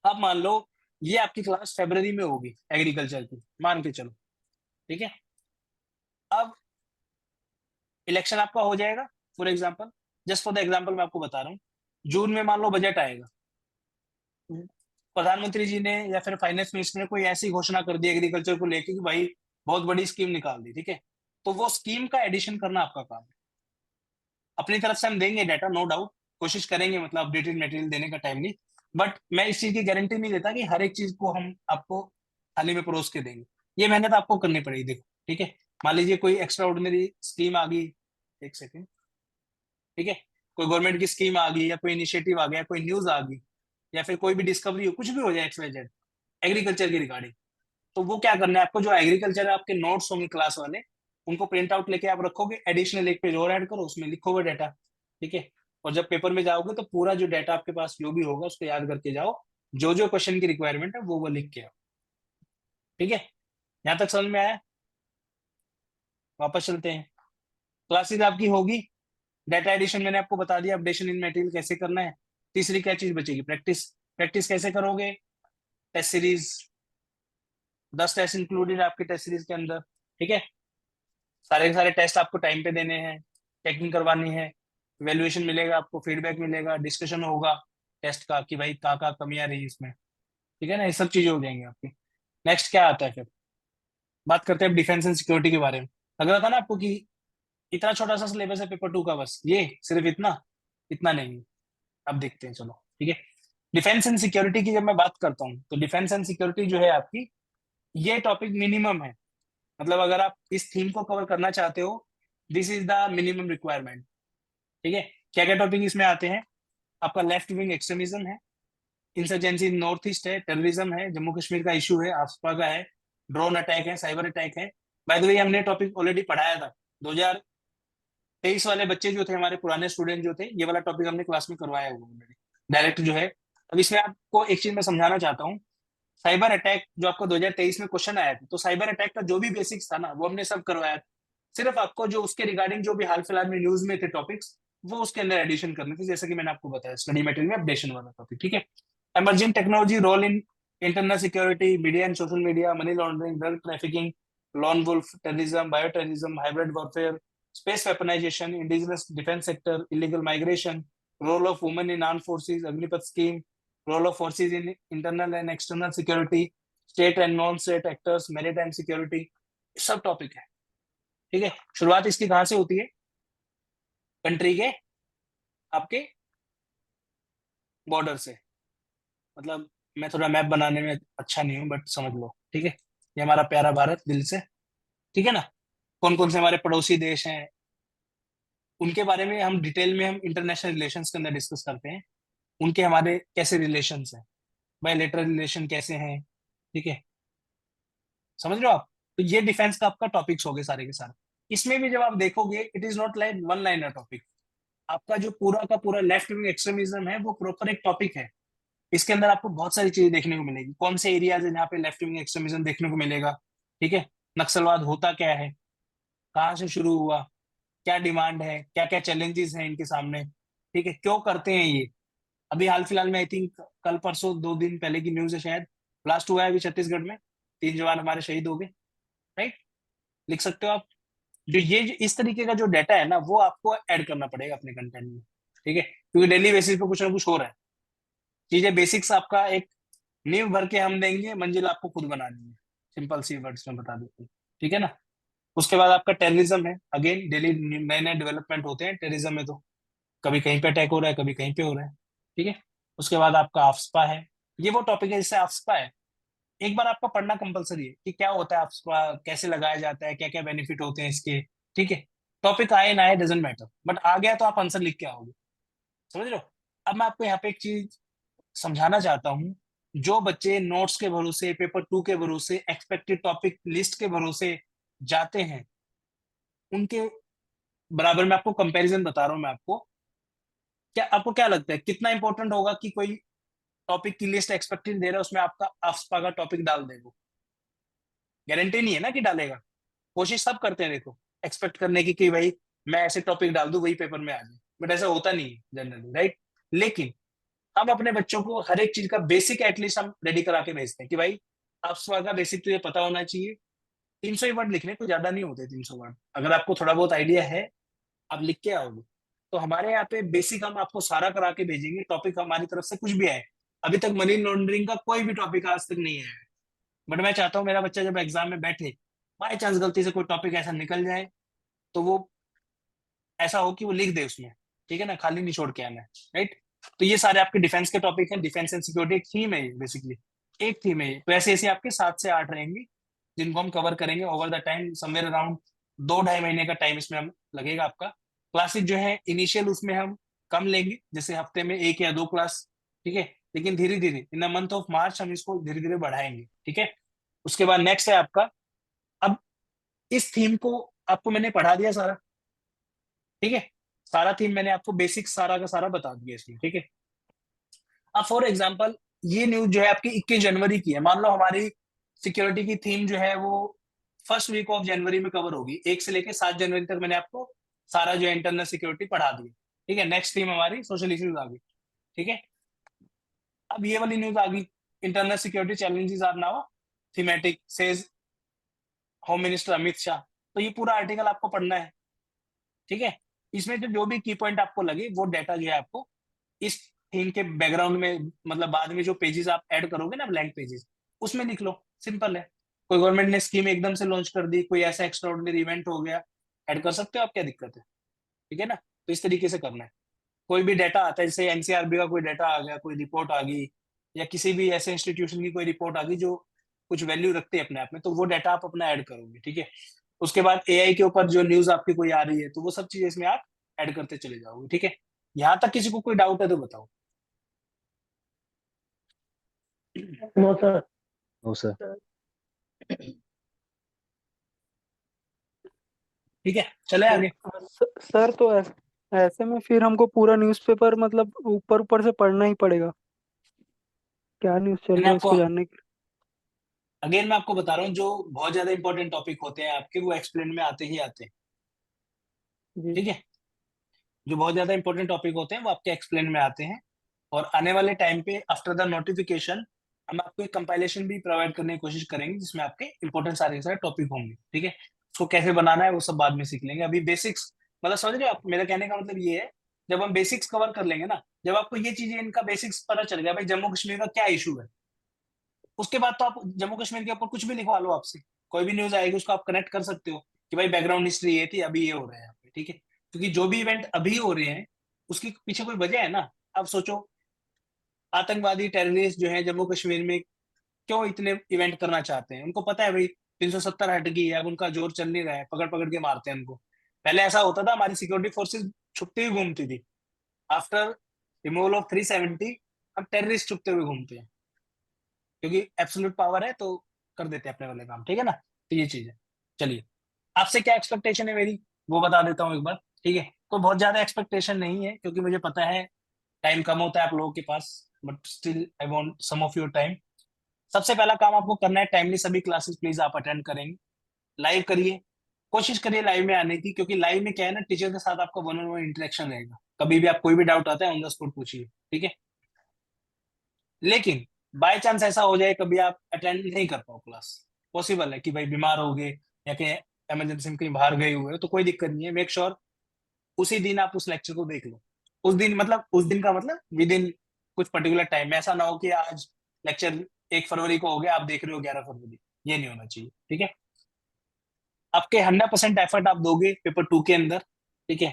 अब मान लो ये आपकी क्लास फरवरी में होगी एग्रीकल्चर की, मान के चलो। ठीक है, अब इलेक्शन आपका हो जाएगा, for example, just for the example मैं आपको बता रहा हूँ, जून में मान लो बजट आएगा, प्रधानमंत्री जी ने या फिर फाइनेंस मिनिस्टर ने कोई ऐसी घोषणा कर दी एग्रीकल्चर को लेके कि भाई बहुत बड़ी स्कीम निकाल दी। ठीक है, तो वो स्कीम का एडिशन करना आपका काम है। अपनी तरफ से हम देंगे डाटा, नो डाउट, कोशिश करेंगे, मतलब अपडेटेड मटेरियल देने का टाइम नहीं, बट मैं इस चीज की गारंटी नहीं देता कि हर एक चीज को हम आपको थाली में परोस के देंगे। ये मेहनत आपको करनी पड़ेगी। देखो, ठीक है, मान लीजिए कोई एक्स्ट्रा ऑर्डिनरी स्कीम आ गई, एक सेकेंड, ठीक है, कोई गवर्नमेंट की स्कीम आ गई या कोई इनिशिएटिव आ गया, कोई न्यूज आ गई, या फिर कोई भी डिस्कवरी हो, कुछ भी हो जाए XYZ एग्रीकल्चर की रिगार्डिंग, तो वो क्या करना है आपको, जो एग्रीकल्चर है आपके नोट्स होंगे क्लास वाले, उनको प्रिंट आउट लेके आप रखोगे, एडिशनल एक पेज और ऐड करो, उसमें लिखोगे डाटा। ठीक है, और जब पेपर में जाओगे तो पूरा जो डाटा आपके पास जो भी होगा उसको याद करके जाओ, जो जो क्वेश्चन की रिक्वायरमेंट है वो लिख के आओ। ठीक है, यहाँ तक समझ में आया? वापस चलते हैं, क्लासेस आपकी होगी, डाटा एडिशन मैंने आपको बता दिया, अपडेशन इन मटेरियल कैसे करना है। तीसरी क्या चीज बचेगी? प्रैक्टिस। प्रैक्टिस कैसे करोगे? टेस्ट सीरीज, 10 टेस्ट इंक्लूडेड आपके टेस्ट सीरीज के अंदर। ठीक है, सारे के सारे टेस्ट आपको टाइम पे देने हैं, चेकिंग करवानी है, वैल्यूएशन मिलेगा आपको, फीडबैक मिलेगा, डिस्कशन होगा टेस्ट का कि भाई कहाँ कहाँ कमियां रही इसमें। ठीक है ना, ये सब चीजें हो जाएंगी आपकी। नेक्स्ट क्या आता है फिर? बात करते हैं डिफेंस एंड सिक्योरिटी के बारे में। लग रहा था ना आपको कि इतना छोटा सा सिलेबस है पेपर 2 का, बस ये सिर्फ इतना, इतना नहीं। अब देखते हैं, चलो ठीक है। डिफेंस एंड सिक्योरिटी की जब मैं बात करता हूँ तो डिफेंस एंड सिक्योरिटी जो है आपकी, ये टॉपिक मिनिमम है, मतलब अगर आप इस थीम को कवर करना चाहते हो, this is the minimum requirement. ठीक है, क्या क्या टॉपिक इसमें आते हैं? आपका लेफ्ट विंग एक्सट्रीमिज्म है, इंसर्जेंसी नॉर्थ ईस्ट है, टेररिज्म है, जम्मू कश्मीर का इशू है, आफ्सपा का है, ड्रोन अटैक है, साइबर अटैक है। बाय द वे हमने टॉपिक ऑलरेडी पढ़ाया था, 2023 वाले बच्चे जो थे, हमारे पुराने स्टूडेंट जो थे, ये वाला टॉपिक हमने क्लास में करवाया हुआ ऑलरेडी डायरेक्ट जो है। अब इसमें आपको एक चीज मैं समझाना चाहता हूँ, साइबर अटैक जो आपको 2023 में क्वेश्चन आया था, तो साइबर अटैक का जो भी बेसिक्स था ना वो हमने सब करवाया था। सिर्फ आपको जो उसके रिगार्डिंग जो भी हाल फिलहाल में न्यूज में थे टॉपिक्स, वो उसके अंदर एडिशन करने थे, जैसे कि मैंने आपको बताया स्टडी मटेरियल में अपडेशन वाला टॉपिक। ठीक है, emerging technology role in internal security, media and social media, money laundering, drug trafficking, lone wolf terrorism, bioterrorism, hybrid warfare, space weaponization, indigenous defense sector, illegal migration, role of women in armed forces, Agnipath scheme, role of forces in internal and external security, state and non-state actors, maritime security, सब टॉपिक है। ठीक है, शुरुआत इसकी कहां से होती है? कंट्री के आपके बॉर्डर से। मतलब मैं थोड़ा मैप बनाने में अच्छा नहीं हूँ, बट समझ लो। ठीक है, ये हमारा प्यारा भारत दिल से, ठीक है ना, कौन कौन से हमारे पड़ोसी देश हैं, उनके बारे में हम डिटेल में हम इंटरनेशनल रिलेशंस के अंदर डिस्कस करते हैं। उनके हमारे कैसे रिलेशंस हैं, बायलैटरल रिलेशन कैसे हैं, ठीक है, समझ रहे हो आप। तो ये डिफेंस का आपका टॉपिक्स हो गए सारे के सारे। इसमें भी जब आप देखोगे it is not like one liner topic, आपका जो पूरा का पूरा लेफ्ट विंग एक्सट्रीमिज्म है वो प्रॉपर एक टॉपिक है। इसके अंदर आपको बहुत सारी चीजें देखने को मिलेगी, कौन से एरियाज है जहाँ पे लेफ्ट विंग एक्सट्रीमिज्म देखने को मिलेगा, ठीक है, नक्सलवाद होता क्या है, कहाँ से शुरू हुआ, क्या डिमांड है, क्या क्या चैलेंजेस हैं इनके सामने, ठीक है, क्यों करते हैं ये। अभी हाल फिलहाल में आई थिंक कल परसों 2 दिन पहले की न्यूज है शायद, ब्लास्ट हुआ है अभी छत्तीसगढ़ में, 3 जवान हमारे शहीद हो गए, राइट, लिख सकते हो आप। जो ये इस तरीके का जो डाटा है ना वो आपको ऐड करना पड़ेगा अपने कंटेंट में, ठीक है, क्योंकि डेली बेसिस पे कुछ ना कुछ हो रहा है। चीजें बेसिक्स आपका एक नींव भर के हम देंगे, मंजिल आपको खुद बनानी है, सिंपल सी वर्ड्स में बता देते हैं, ठीक है ना। उसके बाद आपका टेररिज्म है, अगेन डेली नए नए डेवलपमेंट होते हैं टेररिज्म में, तो कभी कहीं पे अटैक हो रहा है, कभी कहीं पे हो रहा है, ठीक है। उसके बाद आपका आफ्स्पा है, ये वो टॉपिक है जिससे आफ्स्पा है, एक बार आपका पढ़ना कंपलसरी है कि क्या होता है आफ्स्पा, कैसे लगाया जाता है, क्या क्या बेनिफिट होते हैं इसके, ठीक है। टॉपिक आए ना आए डजेंट मैटर, बट आ गया तो आप आंसर लिख के आओगे, समझ रहे हो। अब मैं आपको यहाँ पे एक चीज समझाना चाहता हूँ, जो बच्चे नोट्स के भरोसे, पेपर 2 के भरोसे, एक्सपेक्टेड टॉपिक लिस्ट के भरोसे जाते हैं, उनके बराबर में आपको कंपैरिजन बता रहा हूँ मैं आपको। क्या आपको क्या लगता है कितना इंपॉर्टेंट होगा कि कोई टॉपिक की लिस्ट एक्सपेक्टेड दे रहा है उसमें आपका आफ्स्पा का टॉपिक डाल दे, वो गारंटी नहीं है ना कि डालेगा। कोशिश सब करते हैं देखो एक्सपेक्ट करने की कि भाई मैं ऐसे टॉपिक डाल दूं वही पेपर में आ जाए, बट ऐसा होता नहीं है जनरली, राइट। लेकिन हम अपने बच्चों को हर एक चीज का बेसिक एटलीस्ट हम रेडी करा के भेजते हैं कि भाई आफ्स्पा का बेसिक तुझे पता होना चाहिए। 300 ही वर्ड लिखने को ज्यादा नहीं होते, 300 वर्ड अगर आपको थोड़ा बहुत आइडिया है आप लिख के आओगे। तो हमारे यहाँ पे बेसिक हम आपको सारा करा के भेजेंगे, टॉपिक हमारी तरफ से कुछ भी आए। अभी तक मनी लॉन्ड्रिंग का कोई भी टॉपिक आज तक नहीं आया है, बट मैं चाहता हूँ मेरा बच्चा जब एग्जाम में बैठे, बाई चांस गलती से कोई टॉपिक ऐसा निकल जाए तो वो ऐसा हो कि वो लिख दे उसमें, ठीक है ना, खाली नहीं छोड़ के आना है, राइट। तो ये सारे आपके डिफेंस के टॉपिक हैं, डिफेंस एंड सिक्योरिटी एक थीम है बेसिकली, एक थीम है। तो ऐसे ऐसे आपके 7 से 8 रहेंगे जिनको हम कवर करेंगे over the time, somewhere around 2-2.5 महीने का टाइम इसमें हम लगेगा आपका। क्लासेस जो है इनिशियल उसमें हम कम लेंगे, जैसे हफ्ते में 1 या 2 क्लास, ठीक है, लेकिन धीरे धीरे in the month of March हम इसको धीरे धीरे बढ़ाएंगे, ठीक है। उसके बाद नेक्स्ट है आपका, अब इस थीम को आपको मैंने पढ़ा दिया सारा, ठीक है, सारा थीम मैंने आपको बेसिक सारा का सारा बता दिया इसमें, ठीक है। अब फॉर एग्जांपल ये न्यूज जो है आपकी 21 जनवरी की है, मान लो हमारी सिक्योरिटी की थीम जो है वो फर्स्ट वीक ऑफ जनवरी में कवर होगी, 1 से लेके 7 जनवरी तक मैंने आपको सारा जो इंटरनल सिक्योरिटी पढ़ा दी, ठीक है। नेक्स्ट थीम हमारी सोशल इश्यूज आ गई, ठीक है। अब ये वाली न्यूज आ गई, internal security challenges are now thematic says home minister Amit Shah. तो ये पूरा आर्टिकल आपको पढ़ना है, ठीक है। इसमें जो जो भी की पॉइंट आपको लगे वो डाटा जो है आपको इस थीम के बैकग्राउंड में, मतलब बाद में जो पेजेस आप ऐड करोगे ना ब्लैंक पेजेस, उसमें लिख लो, सिंपल है। कोई गवर्नमेंट ने स्कीम एकदम से लॉन्च कर दी, कोई ऐसा एक्स्ट्राऑर्डिनरी इवेंट हो गया, ऐड कर सकते हो आप, क्या दिक्कत है, ठीक है ना। तो इस तरीके से करना है। कोई भी डाटा आता है, जैसे एनसीआरबी का कोई डाटा आ गया, कोई रिपोर्ट आ गई, या किसी भी ऐसे इंस्टीट्यूशन की कोई रिपोर्ट आ गई जो कुछ वैल्यू रखते हैं अपने आप में, तो वो डाटा आप अपना ऐड करोगे, ठीक है। उसके बाद एआई के ऊपर जो न्यूज आपकी कोई आ रही है तो वो सब चीजें इसमें आप ऐड करते चले जाओगे, ठीक है। यहाँ तक किसी को कोई डाउट है तो बताओ। No sir. No sir. ठीक है, चले आगे। सर तो ऐसे में फिर हमको पूरा न्यूज़पेपर मतलब ऊपर ऊपर से पढ़ना ही पड़ेगा, क्या न्यूज़ चल मैंने रहा है आपको उसको जानने के अगेन मैं आपको बता रहा हूँ, जो बहुत ज्यादा इंपॉर्टेंट टॉपिक होते हैं आपके वो एक्सप्लेन में आते ही आते हैं, लिए। ठीक जी। है। जो बहुत ज्यादा इंपॉर्टेंट टॉपिक होते हैं वो आपके एक्सप्लेन में आते हैं, और आने वाले टाइम पे आफ्टर द नोटिफिकेशन हम आपको एक कंपाइलेशन भी प्रोवाइड करने की कोशिश करेंगे जिसमें आपके इंपॉर्टेंट सारे के सारे टॉपिक होंगे, ठीक है। उसको कैसे बनाना है वो सब बाद में सीख लेंगे, अभी बेसिक्स, मतलब समझ रहे हो आप, मेरा कहने का मतलब ये है, जब हम बेसिक्स कवर कर लेंगे ना, जब आपको ये चीजें इनका बेसिक्स पता चल गया भाई जम्मू कश्मीर का क्या इशू है, उसके बाद तो आप जम्मू कश्मीर के ऊपर कुछ भी लिखवा लो, आपसे कोई भी न्यूज आएगी उसको आप कनेक्ट कर सकते हो कि भाई बैकग्राउंड हिस्ट्री ये थी, अभी ये हो रहा है यहाँ पे, ठीक है। क्योंकि जो भी इवेंट अभी हो रहे हैं उसके पीछे कोई वजह है ना। अब सोचो आतंकवादी टेररिस्ट जो है जम्मू कश्मीर में क्यों इतने इवेंट करना चाहते हैं, उनको पता है भाई 370 हट गई है, अब उनका जोर चल नहीं रहा है, पकड़ पकड़ के मारते हैं उनको। पहले ऐसा होता था, हमारी सिक्योरिटी फोर्सेस छुपती हुई घूमती थी, आफ्टर रिमूवल ऑफ 370 हम टेररिस्ट चुपते हुए घूमते हैं, क्योंकि एब्सोल्यूट पावर है तो कर देते हैं अपने वाले काम, ठीक है ना। तो ये चीज है। चलिए, आपसे क्या एक्सपेक्टेशन है मेरी वो बता देता हूँ एक बार, ठीक है। तो बहुत ज्यादा एक्सपेक्टेशन नहीं है, क्योंकि मुझे पता है टाइम कम होता है आप लोगों के पास, but still I want some of your time. सबसे पहला काम आपको करना है, टाइमली सभी क्लासेस प्लीज आप अटेंड करेंगे, लाइव करिए, कोशिश करिए लाइव में आने की, क्योंकि लाइव में क्या है ना, टीचर के साथ आपका वन ऑन वन इंटरेक्शन रहेगा, कभी भी आप कोई भी डाउट आता है ऑन द स्पॉट पूछिए, ठीक है। लेकिन बाय चांस ऐसा हो जाए कभी आप अटेंड नहीं कर पाओ क्लास, पॉसिबल है कि भाई बीमार हो गए या कहीं इमरजेंसी में कहीं बाहर गए हुए हो, तो कोई दिक्कत नहीं है, मेक श्योर उसी दिन आप उस लेक्चर को देख लो। उस दिन मतलब, उस दिन का मतलब विद इन कुछ पर्टिकुलर टाइम में, ऐसा ना हो कि आज लेक्चर 1 फरवरी को हो गया आप देख रहे हो 11 फरवरी, ये नहीं होना चाहिए, ठीक है। आपके 100% एफर्ट आप दोगे पेपर 2 के अंदर, ठीक है।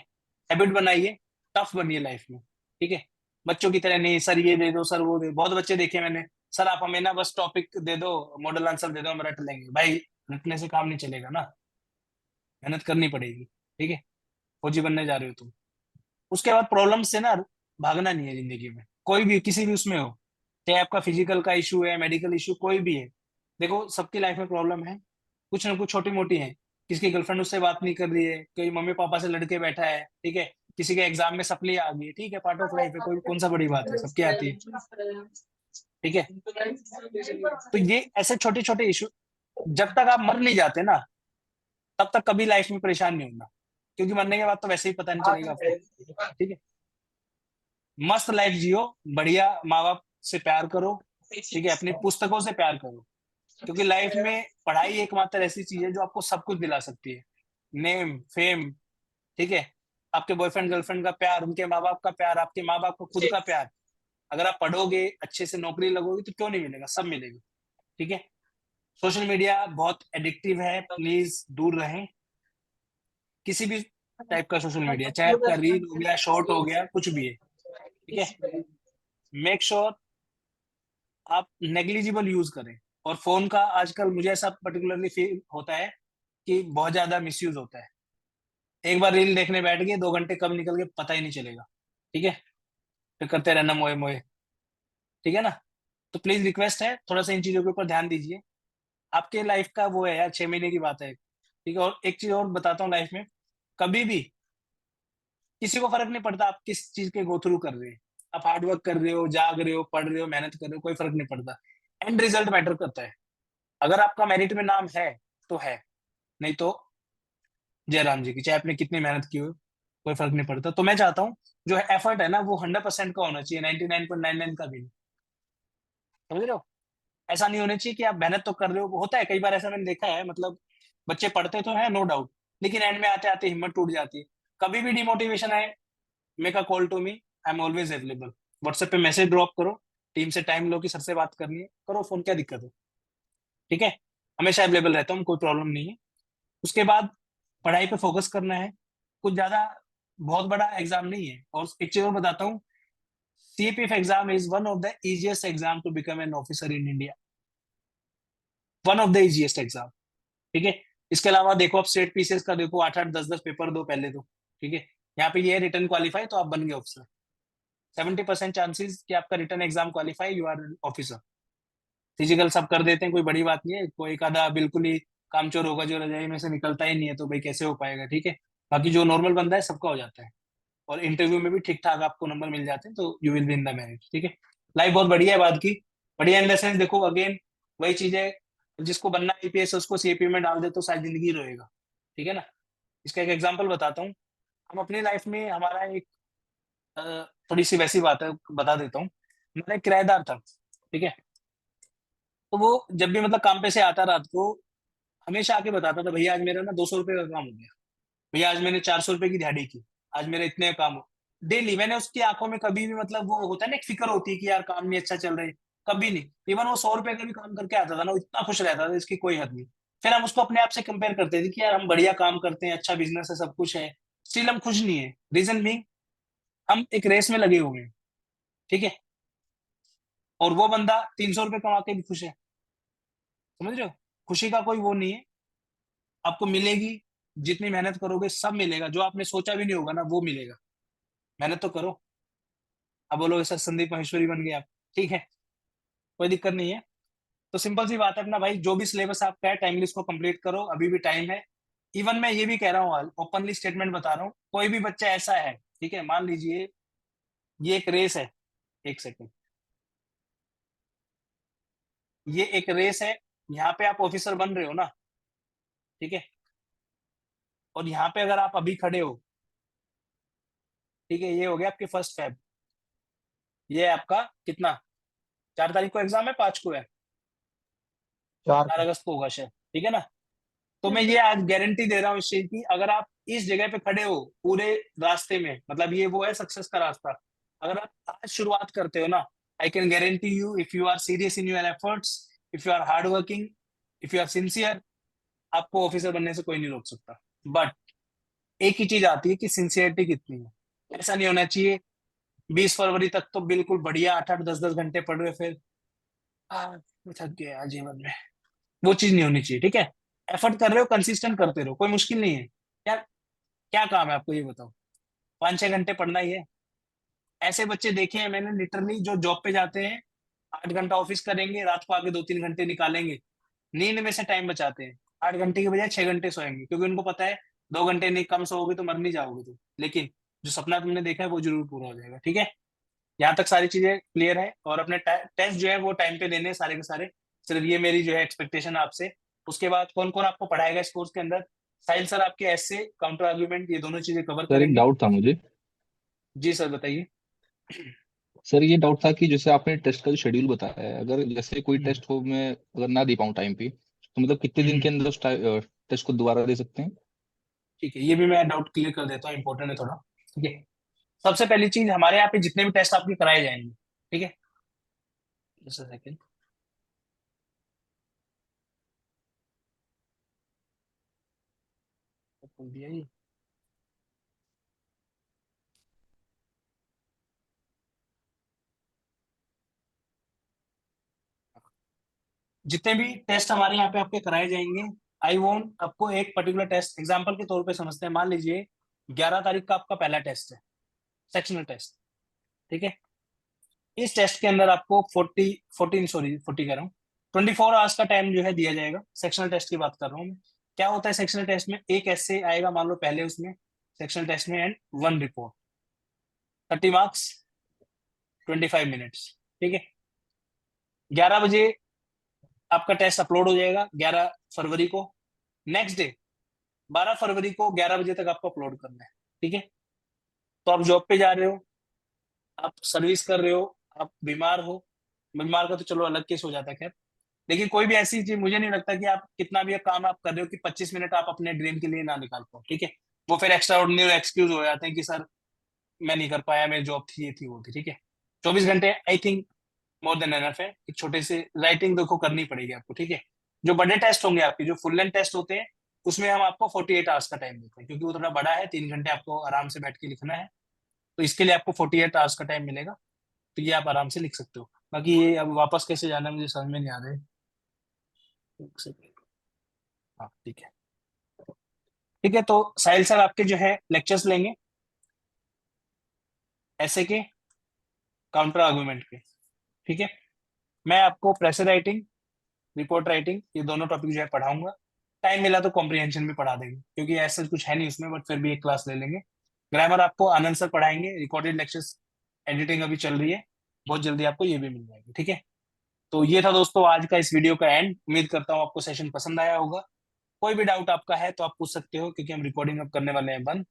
हैबिट बनाइए, टफ बनिए लाइफ में, ठीक है। बच्चों की तरह नहीं सर ये दे दो सर वो दे, बहुत बच्चे देखे मैंने, सर आप हमें ना बस टॉपिक दे दो, मॉडल आंसर दे दो, हम रट लेंगे। भाई रटने से काम नहीं चलेगा ना, मेहनत करनी पड़ेगी, ठीक है। फौजी बनने जा रहे हो तुम। उसके बाद प्रॉब्लम से ना भागना नहीं है जिंदगी में, कोई भी किसी भी उसमें हो, चाहे आपका फिजिकल का इशू है, मेडिकल इशू कोई भी है। देखो सबकी लाइफ में प्रॉब्लम है, कुछ ना कुछ छोटी मोटी है। किसकी गर्लफ्रेंड उससे बात नहीं कर रही है, कोई मम्मी पापा से लड़के बैठा है, ठीक है। किसी के एग्जाम में सप्ली आ गई है, ठीक है, पार्ट ऑफ लाइफ है, कोई कौन सा बड़ी बात है, सबकी आती है, ठीक है। तो ये ऐसे छोटे छोटे इशू, जब तक आप मर नहीं जाते ना, तब तक कभी लाइफ में परेशान नहीं होना, क्योंकि मरने के बाद तो वैसे ही पता नहीं चलेगा आपको, ठीक है। मस्त लाइफ जियो, बढ़िया, माँ बाप से प्यार करो, ठीक है, अपनी पुस्तकों से प्यार करो, क्योंकि लाइफ में पढ़ाई एकमात्र ऐसी चीज है जो आपको सब कुछ दिला सकती है, नेम फेम, ठीक है, आपके बॉयफ्रेंड गर्लफ्रेंड का प्यार, उनके माँ बाप का प्यार, आपके माँ बाप को खुद का प्यार। अगर आप पढ़ोगे अच्छे से नौकरी लगोगे तो क्यों नहीं मिलेगा, सब मिलेगा, ठीक है। सोशल मीडिया बहुत एडिक्टिव है, प्लीज दूर रहें, किसी भी टाइप का सोशल मीडिया, चाहे आपका रील हो गया, शॉर्ट हो गया, कुछ भी है, ठीक है। मेक श्योर आप नेग्लिजिबल यूज करें। और फोन का आजकल मुझे ऐसा पर्टिकुलरली फील होता है कि बहुत ज्यादा मिसयूज होता है, एक बार रील देखने बैठ गए 2 घंटे कब निकल गए पता ही नहीं चलेगा, ठीक है, फिर करते रहना मोए मोए, ठीक है ना। तो प्लीज रिक्वेस्ट है थोड़ा सा इन चीजों के ऊपर ध्यान दीजिए, आपके लाइफ का वो है यार, 6 महीने की बात है, ठीक है। और एक चीज और बताता हूँ, लाइफ में कभी भी किसी को फर्क नहीं पड़ता आप किस चीज के गो थ्रू कर रहे हैं, आप हार्ड वर्क कर रहे हो, जाग रहे हो, पढ़ रहे हो, मेहनत कर रहे हो, कोई फर्क नहीं पड़ता, एंड रिजल्ट मैटर करता है। अगर आपका मेरिट में नाम है तो है, नहीं तो जयराम जी की, चाहे आपने कितनी मेहनत की हो कोई फर्क नहीं पड़ता। तो मैं चाहता हूँ जो एफर्ट है ना वो 100% का होना चाहिए, 99.99 का भी नहीं, समझ रहे हो। ऐसा नहीं होना चाहिए कि आप मेहनत तो कर रहे हो, होता है कई बार ऐसा मैंने देखा है, मतलब बच्चे पढ़ते तो है नो डाउट, लेकिन एंड में आते आते हिम्मत टूट जाती है। कभी भी डिमोटिवेशन आए, make a call to me, I am always available. WhatsApp पे मैसेज ड्रॉप करो, टीम से टाइम लो कि सर से बात करनी है, करो फोन, क्या दिक्कत है, ठीक है। हमेशा अवेलेबल रहता हूँ, कोई प्रॉब्लम नहीं है। उसके बाद पढ़ाई पे फोकस करना है, कुछ ज्यादा बहुत बड़ा एग्जाम नहीं है। और एक चीज और बताता हूँ, CAPF exam is one of the easiest exam to become an officer in India, one of the easiest exam, ठीक है। इसके अलावा देखो आप स्टेट पीसीएस का देखो, 8-8 10-10 पेपर दो पहले तो, ठीक है। यहाँ पे ये है रिटर्न क्वालिफाई तो आप बन गए ऑफिसर, 70% चांसेस कि आपका return exam qualify, you are officer. Physical सब कर देते हैं, कोई बड़ी बात नहीं है, कोई एक आधा बिल्कुल ही कामचोर होगा जो रजाई में से निकलता ही नहीं है, तो भाई कैसे हो पाएगा, ठीक है। बाकी जो नॉर्मल बंदा है सबका हो जाता है, और इंटरव्यू में भी ठीक ठाक आपको नंबर मिल जाते हैं, तो you will be in the merit, ठीक है। लाइफ बहुत बढ़िया है बात की, बढ़िया इन द सेंस, देखो अगेन वही चीज है, जिसको बनना आईपीएस उसको सीएपी में डाल दे तो शायद जिंदगी रहेगा, ठीक है ना। इसका एक एग्जांपल बताता हूँ, हम अपनी लाइफ में हमारा एक थोड़ी सी वैसी बात है बता देता हूँ। मेरा एक किराएदार था, ठीक है। तो वो जब भी मतलब काम पे से आता रात को, हमेशा आके बताता था भैया आज मेरा ना 200 रुपये का काम हो गया, भैया आज मैंने 400 रुपये की दिहाड़ी की, आज मेरे इतने काम हो। डेली मैंने उसकी आंखों में कभी भी मतलब वो होता है ना एक फिक्र होती है कि यार काम नहीं अच्छा चल रहा है, कभी नहीं। इवन वो 100 रुपये का भी काम करके आता था ना, वो इतना खुश रहता था इसकी कोई हद नहीं। फिर हम उसको अपने आप से कंपेयर करते थे कि यार हम बढ़िया काम करते हैं, अच्छा बिजनेस है, सब कुछ है, स्टिल हम खुश नहीं है। रीजन भी हम एक रेस में लगे हुए हैं, ठीक है। और वो बंदा 300 रुपये कमा के भी खुश है, समझ रहे हो। खुशी का कोई वो नहीं है, आपको मिलेगी, जितनी मेहनत करोगे सब मिलेगा, जो आपने सोचा भी नहीं होगा ना वो मिलेगा, मेहनत तो करो। अब बोलोगे सर संदीप महेश्वरी बन गए आप, ठीक है, कोई दिक्कत नहीं है। तो सिंपल सी बात है अपना भाई, जो भी सिलेबस आपका है टाइमली इसको कंप्लीट करो, अभी भी टाइम है। इवन मैं ये भी कह रहा हूँ, ओपनली स्टेटमेंट बता रहा हूँ, कोई भी बच्चा ऐसा है, ठीक है, मान लीजिए ये एक रेस है, एक सेकंड, ये एक रेस है, यहाँ पे आप ऑफिसर बन रहे हो ना, ठीक है, और यहाँ पे अगर आप अभी खड़े हो, ठीक है, ये हो गया आपके 1 फेब, ये आपका कितना, 4 तारीख को एग्जाम है, 5 को है, 4 अगस्त को होगा शायद, ठीक है ना। तो मैं ये आज गारंटी दे रहा हूँ इस चीज की, अगर आप इस जगह पे खड़े हो पूरे रास्ते में, मतलब ये वो है सक्सेस का रास्ता, अगर आप आज शुरुआत करते हो ना, I can guarantee you, if you are serious in your efforts, if you are hard working, if you are sincere, आपको ऑफिसर बनने से कोई नहीं रोक सकता। बट एक ही चीज आती है कि सिंसियरिटी कितनी है। ऐसा नहीं होना चाहिए 20 फरवरी तक तो बिल्कुल बढ़िया 8-8 10-10 घंटे पढ़ रहे, फिर मैं थक गया आज जीवन में, वो चीज नहीं होनी चाहिए, ठीक है। एफर्ट कर रहे हो, कंसिस्टेंट करते रहो, कोई मुश्किल नहीं है यार। क्या काम है आपको ये बताओ, 5-6 घंटे पढ़ना ही है। ऐसे बच्चे देखे हैं मैंने लिटरली, जो जॉब पे जाते हैं, 8 घंटा ऑफिस करेंगे, रात को आके 2-3 घंटे निकालेंगे, नींद में से टाइम बचाते हैं, 8 घंटे की बजाय 6 घंटे सोएंगे, क्योंकि उनको पता है 2 घंटे नहीं कम सोओगे तो मर नहीं जाओगे तुम, लेकिन जो सपना तुमने देखा है वो जरूर पूरा हो जाएगा, ठीक है। यहाँ तक सारी चीजें क्लियर है, और अपने टेस्ट जो है वो टाइम पे देने हैं सारे के सारे, सिर्फ ये मेरी जो है एक्सपेक्टेशन आपसे। उसके बाद कौन कौन आपको पढ़ाएगा इस कोर्स के अंदर, साहिल सर आपके ऐसे काउंटर आर्ग्यूमेंट ये दोनों चीजें कवर सर एक करेंगे। डाउट था मुझे। जी सर बताइए। सर ये डाउट था कि जैसे आपने टेस्ट का जो शेड्यूल बताया है, अगर जैसे कोई हम्म, टेस्ट हो मैं अगर ना दे पाऊँ टाइम पे, तो मतलब कितने दिन हम्म, के अंदर उस टेस्ट को दोबारा दे सकते हैं? ठीक है, ये भी मैं डाउट क्लियर कर देता हूँ, इंपॉर्टेंट है थोड़ा, ठीक है। सबसे पहली चीज, हमारे यहाँ पे जितने भी टेस्ट आपके कराए जाएंगे, ठीक है, जस्ट अ सेकंड, खोल दिया ये। जितने भी टेस्ट हमारे यहाँ पे आपके कराए जाएंगे, आई वोंट आपको एक पर्टिकुलर टेस्ट एग्जांपल के तौर पे समझते हैं, मान लीजिए 11 तारीख का आपका पहला टेस्ट है, सेक्शनल टेस्ट, ठीक है। इस टेस्ट के अंदर आपको 40 कह रहा हूँ, 24 आवर्स का टाइम जो है दिया जाएगा। सेक्शनल टेस्ट की बात कर रहा हूँ मैं। क्या होता है सेक्शनल टेस्ट में, एक ऐसे आएगा मान लो पहले उसमें, सेक्शनल टेस्ट में, एंड 1 रिपोर्ट, 30 मार्क्स, 25 मिनट्स, ठीक है। 11 बजे आपका टेस्ट अपलोड हो जाएगा, 11 फरवरी को। नेक्स्ट डे 12 फरवरी को 11 बजे तक आपको अपलोड करना है, ठीक है। तो आप जॉब पे जा रहे हो, आप सर्विस कर रहे हो, आप बीमार हो, बीमार का तो चलो अलग केस हो जाता है, खैर। लेकिन कोई भी ऐसी चीज, मुझे नहीं लगता कि आप कितना भी काम आप कर रहे हो कि 25 मिनट आप अपने ड्रीम के लिए ना निकाल पाओ, ठीक है। वो फिर एक्स्ट्रा ऑर्डिनरी एक्सक्यूज हो जाते हैं कि सर मैं नहीं कर पाया, मेरी जॉब थी, ये थी, वो थी, ठीक है। 24 घंटे I think more than enough है। एक छोटे से राइटिंग देखो करनी पड़ेगी आपको, ठीक है। जो बड़े टेस्ट होंगे आपके, जो फुल लेंथ टेस्ट होते हैं, उसमें हम आपको 48 आवर्स का टाइम देते हैं, क्योंकि वो थोड़ा बड़ा है, 3 घंटे आपको आराम से बैठ के लिखना है, तो इसके लिए आपको 48 आवर्स का टाइम मिलेगा। तो ये आप आराम से लिख सकते हो। बाकी ये अब वापस कैसे जाना है मुझे समझ में नहीं आ रहा है, एक सेकंड। हाँ ठीक है, ठीक है। तो साहिल सर आपके जो है लेक्चर्स लेंगे ऐसे के, काउंटर आर्गुमेंट के, ठीक है। मैं आपको प्रेशर राइटिंग, रिपोर्ट राइटिंग, ये दोनों टॉपिक जो है पढ़ाऊंगा। टाइम मिला तो कॉम्प्रिहेंशन भी पढ़ा देंगे, क्योंकि ऐसा कुछ है नहीं उसमें, बट फिर भी एक क्लास ले लेंगे। ग्रामर आपको आनंद सर पढ़ाएंगे, रिकॉर्डेड लेक्चर्स एडिटिंग अभी चल रही है, बहुत जल्दी आपको ये भी मिल जाएगी, ठीक है। तो ये था दोस्तों आज का इस वीडियो का एंड। उम्मीद करता हूँ आपको सेशन पसंद आया होगा। कोई भी डाउट आपका है तो आप पूछ सकते हो, क्योंकि हम रिकॉर्डिंग अब करने वाले हैं बंद।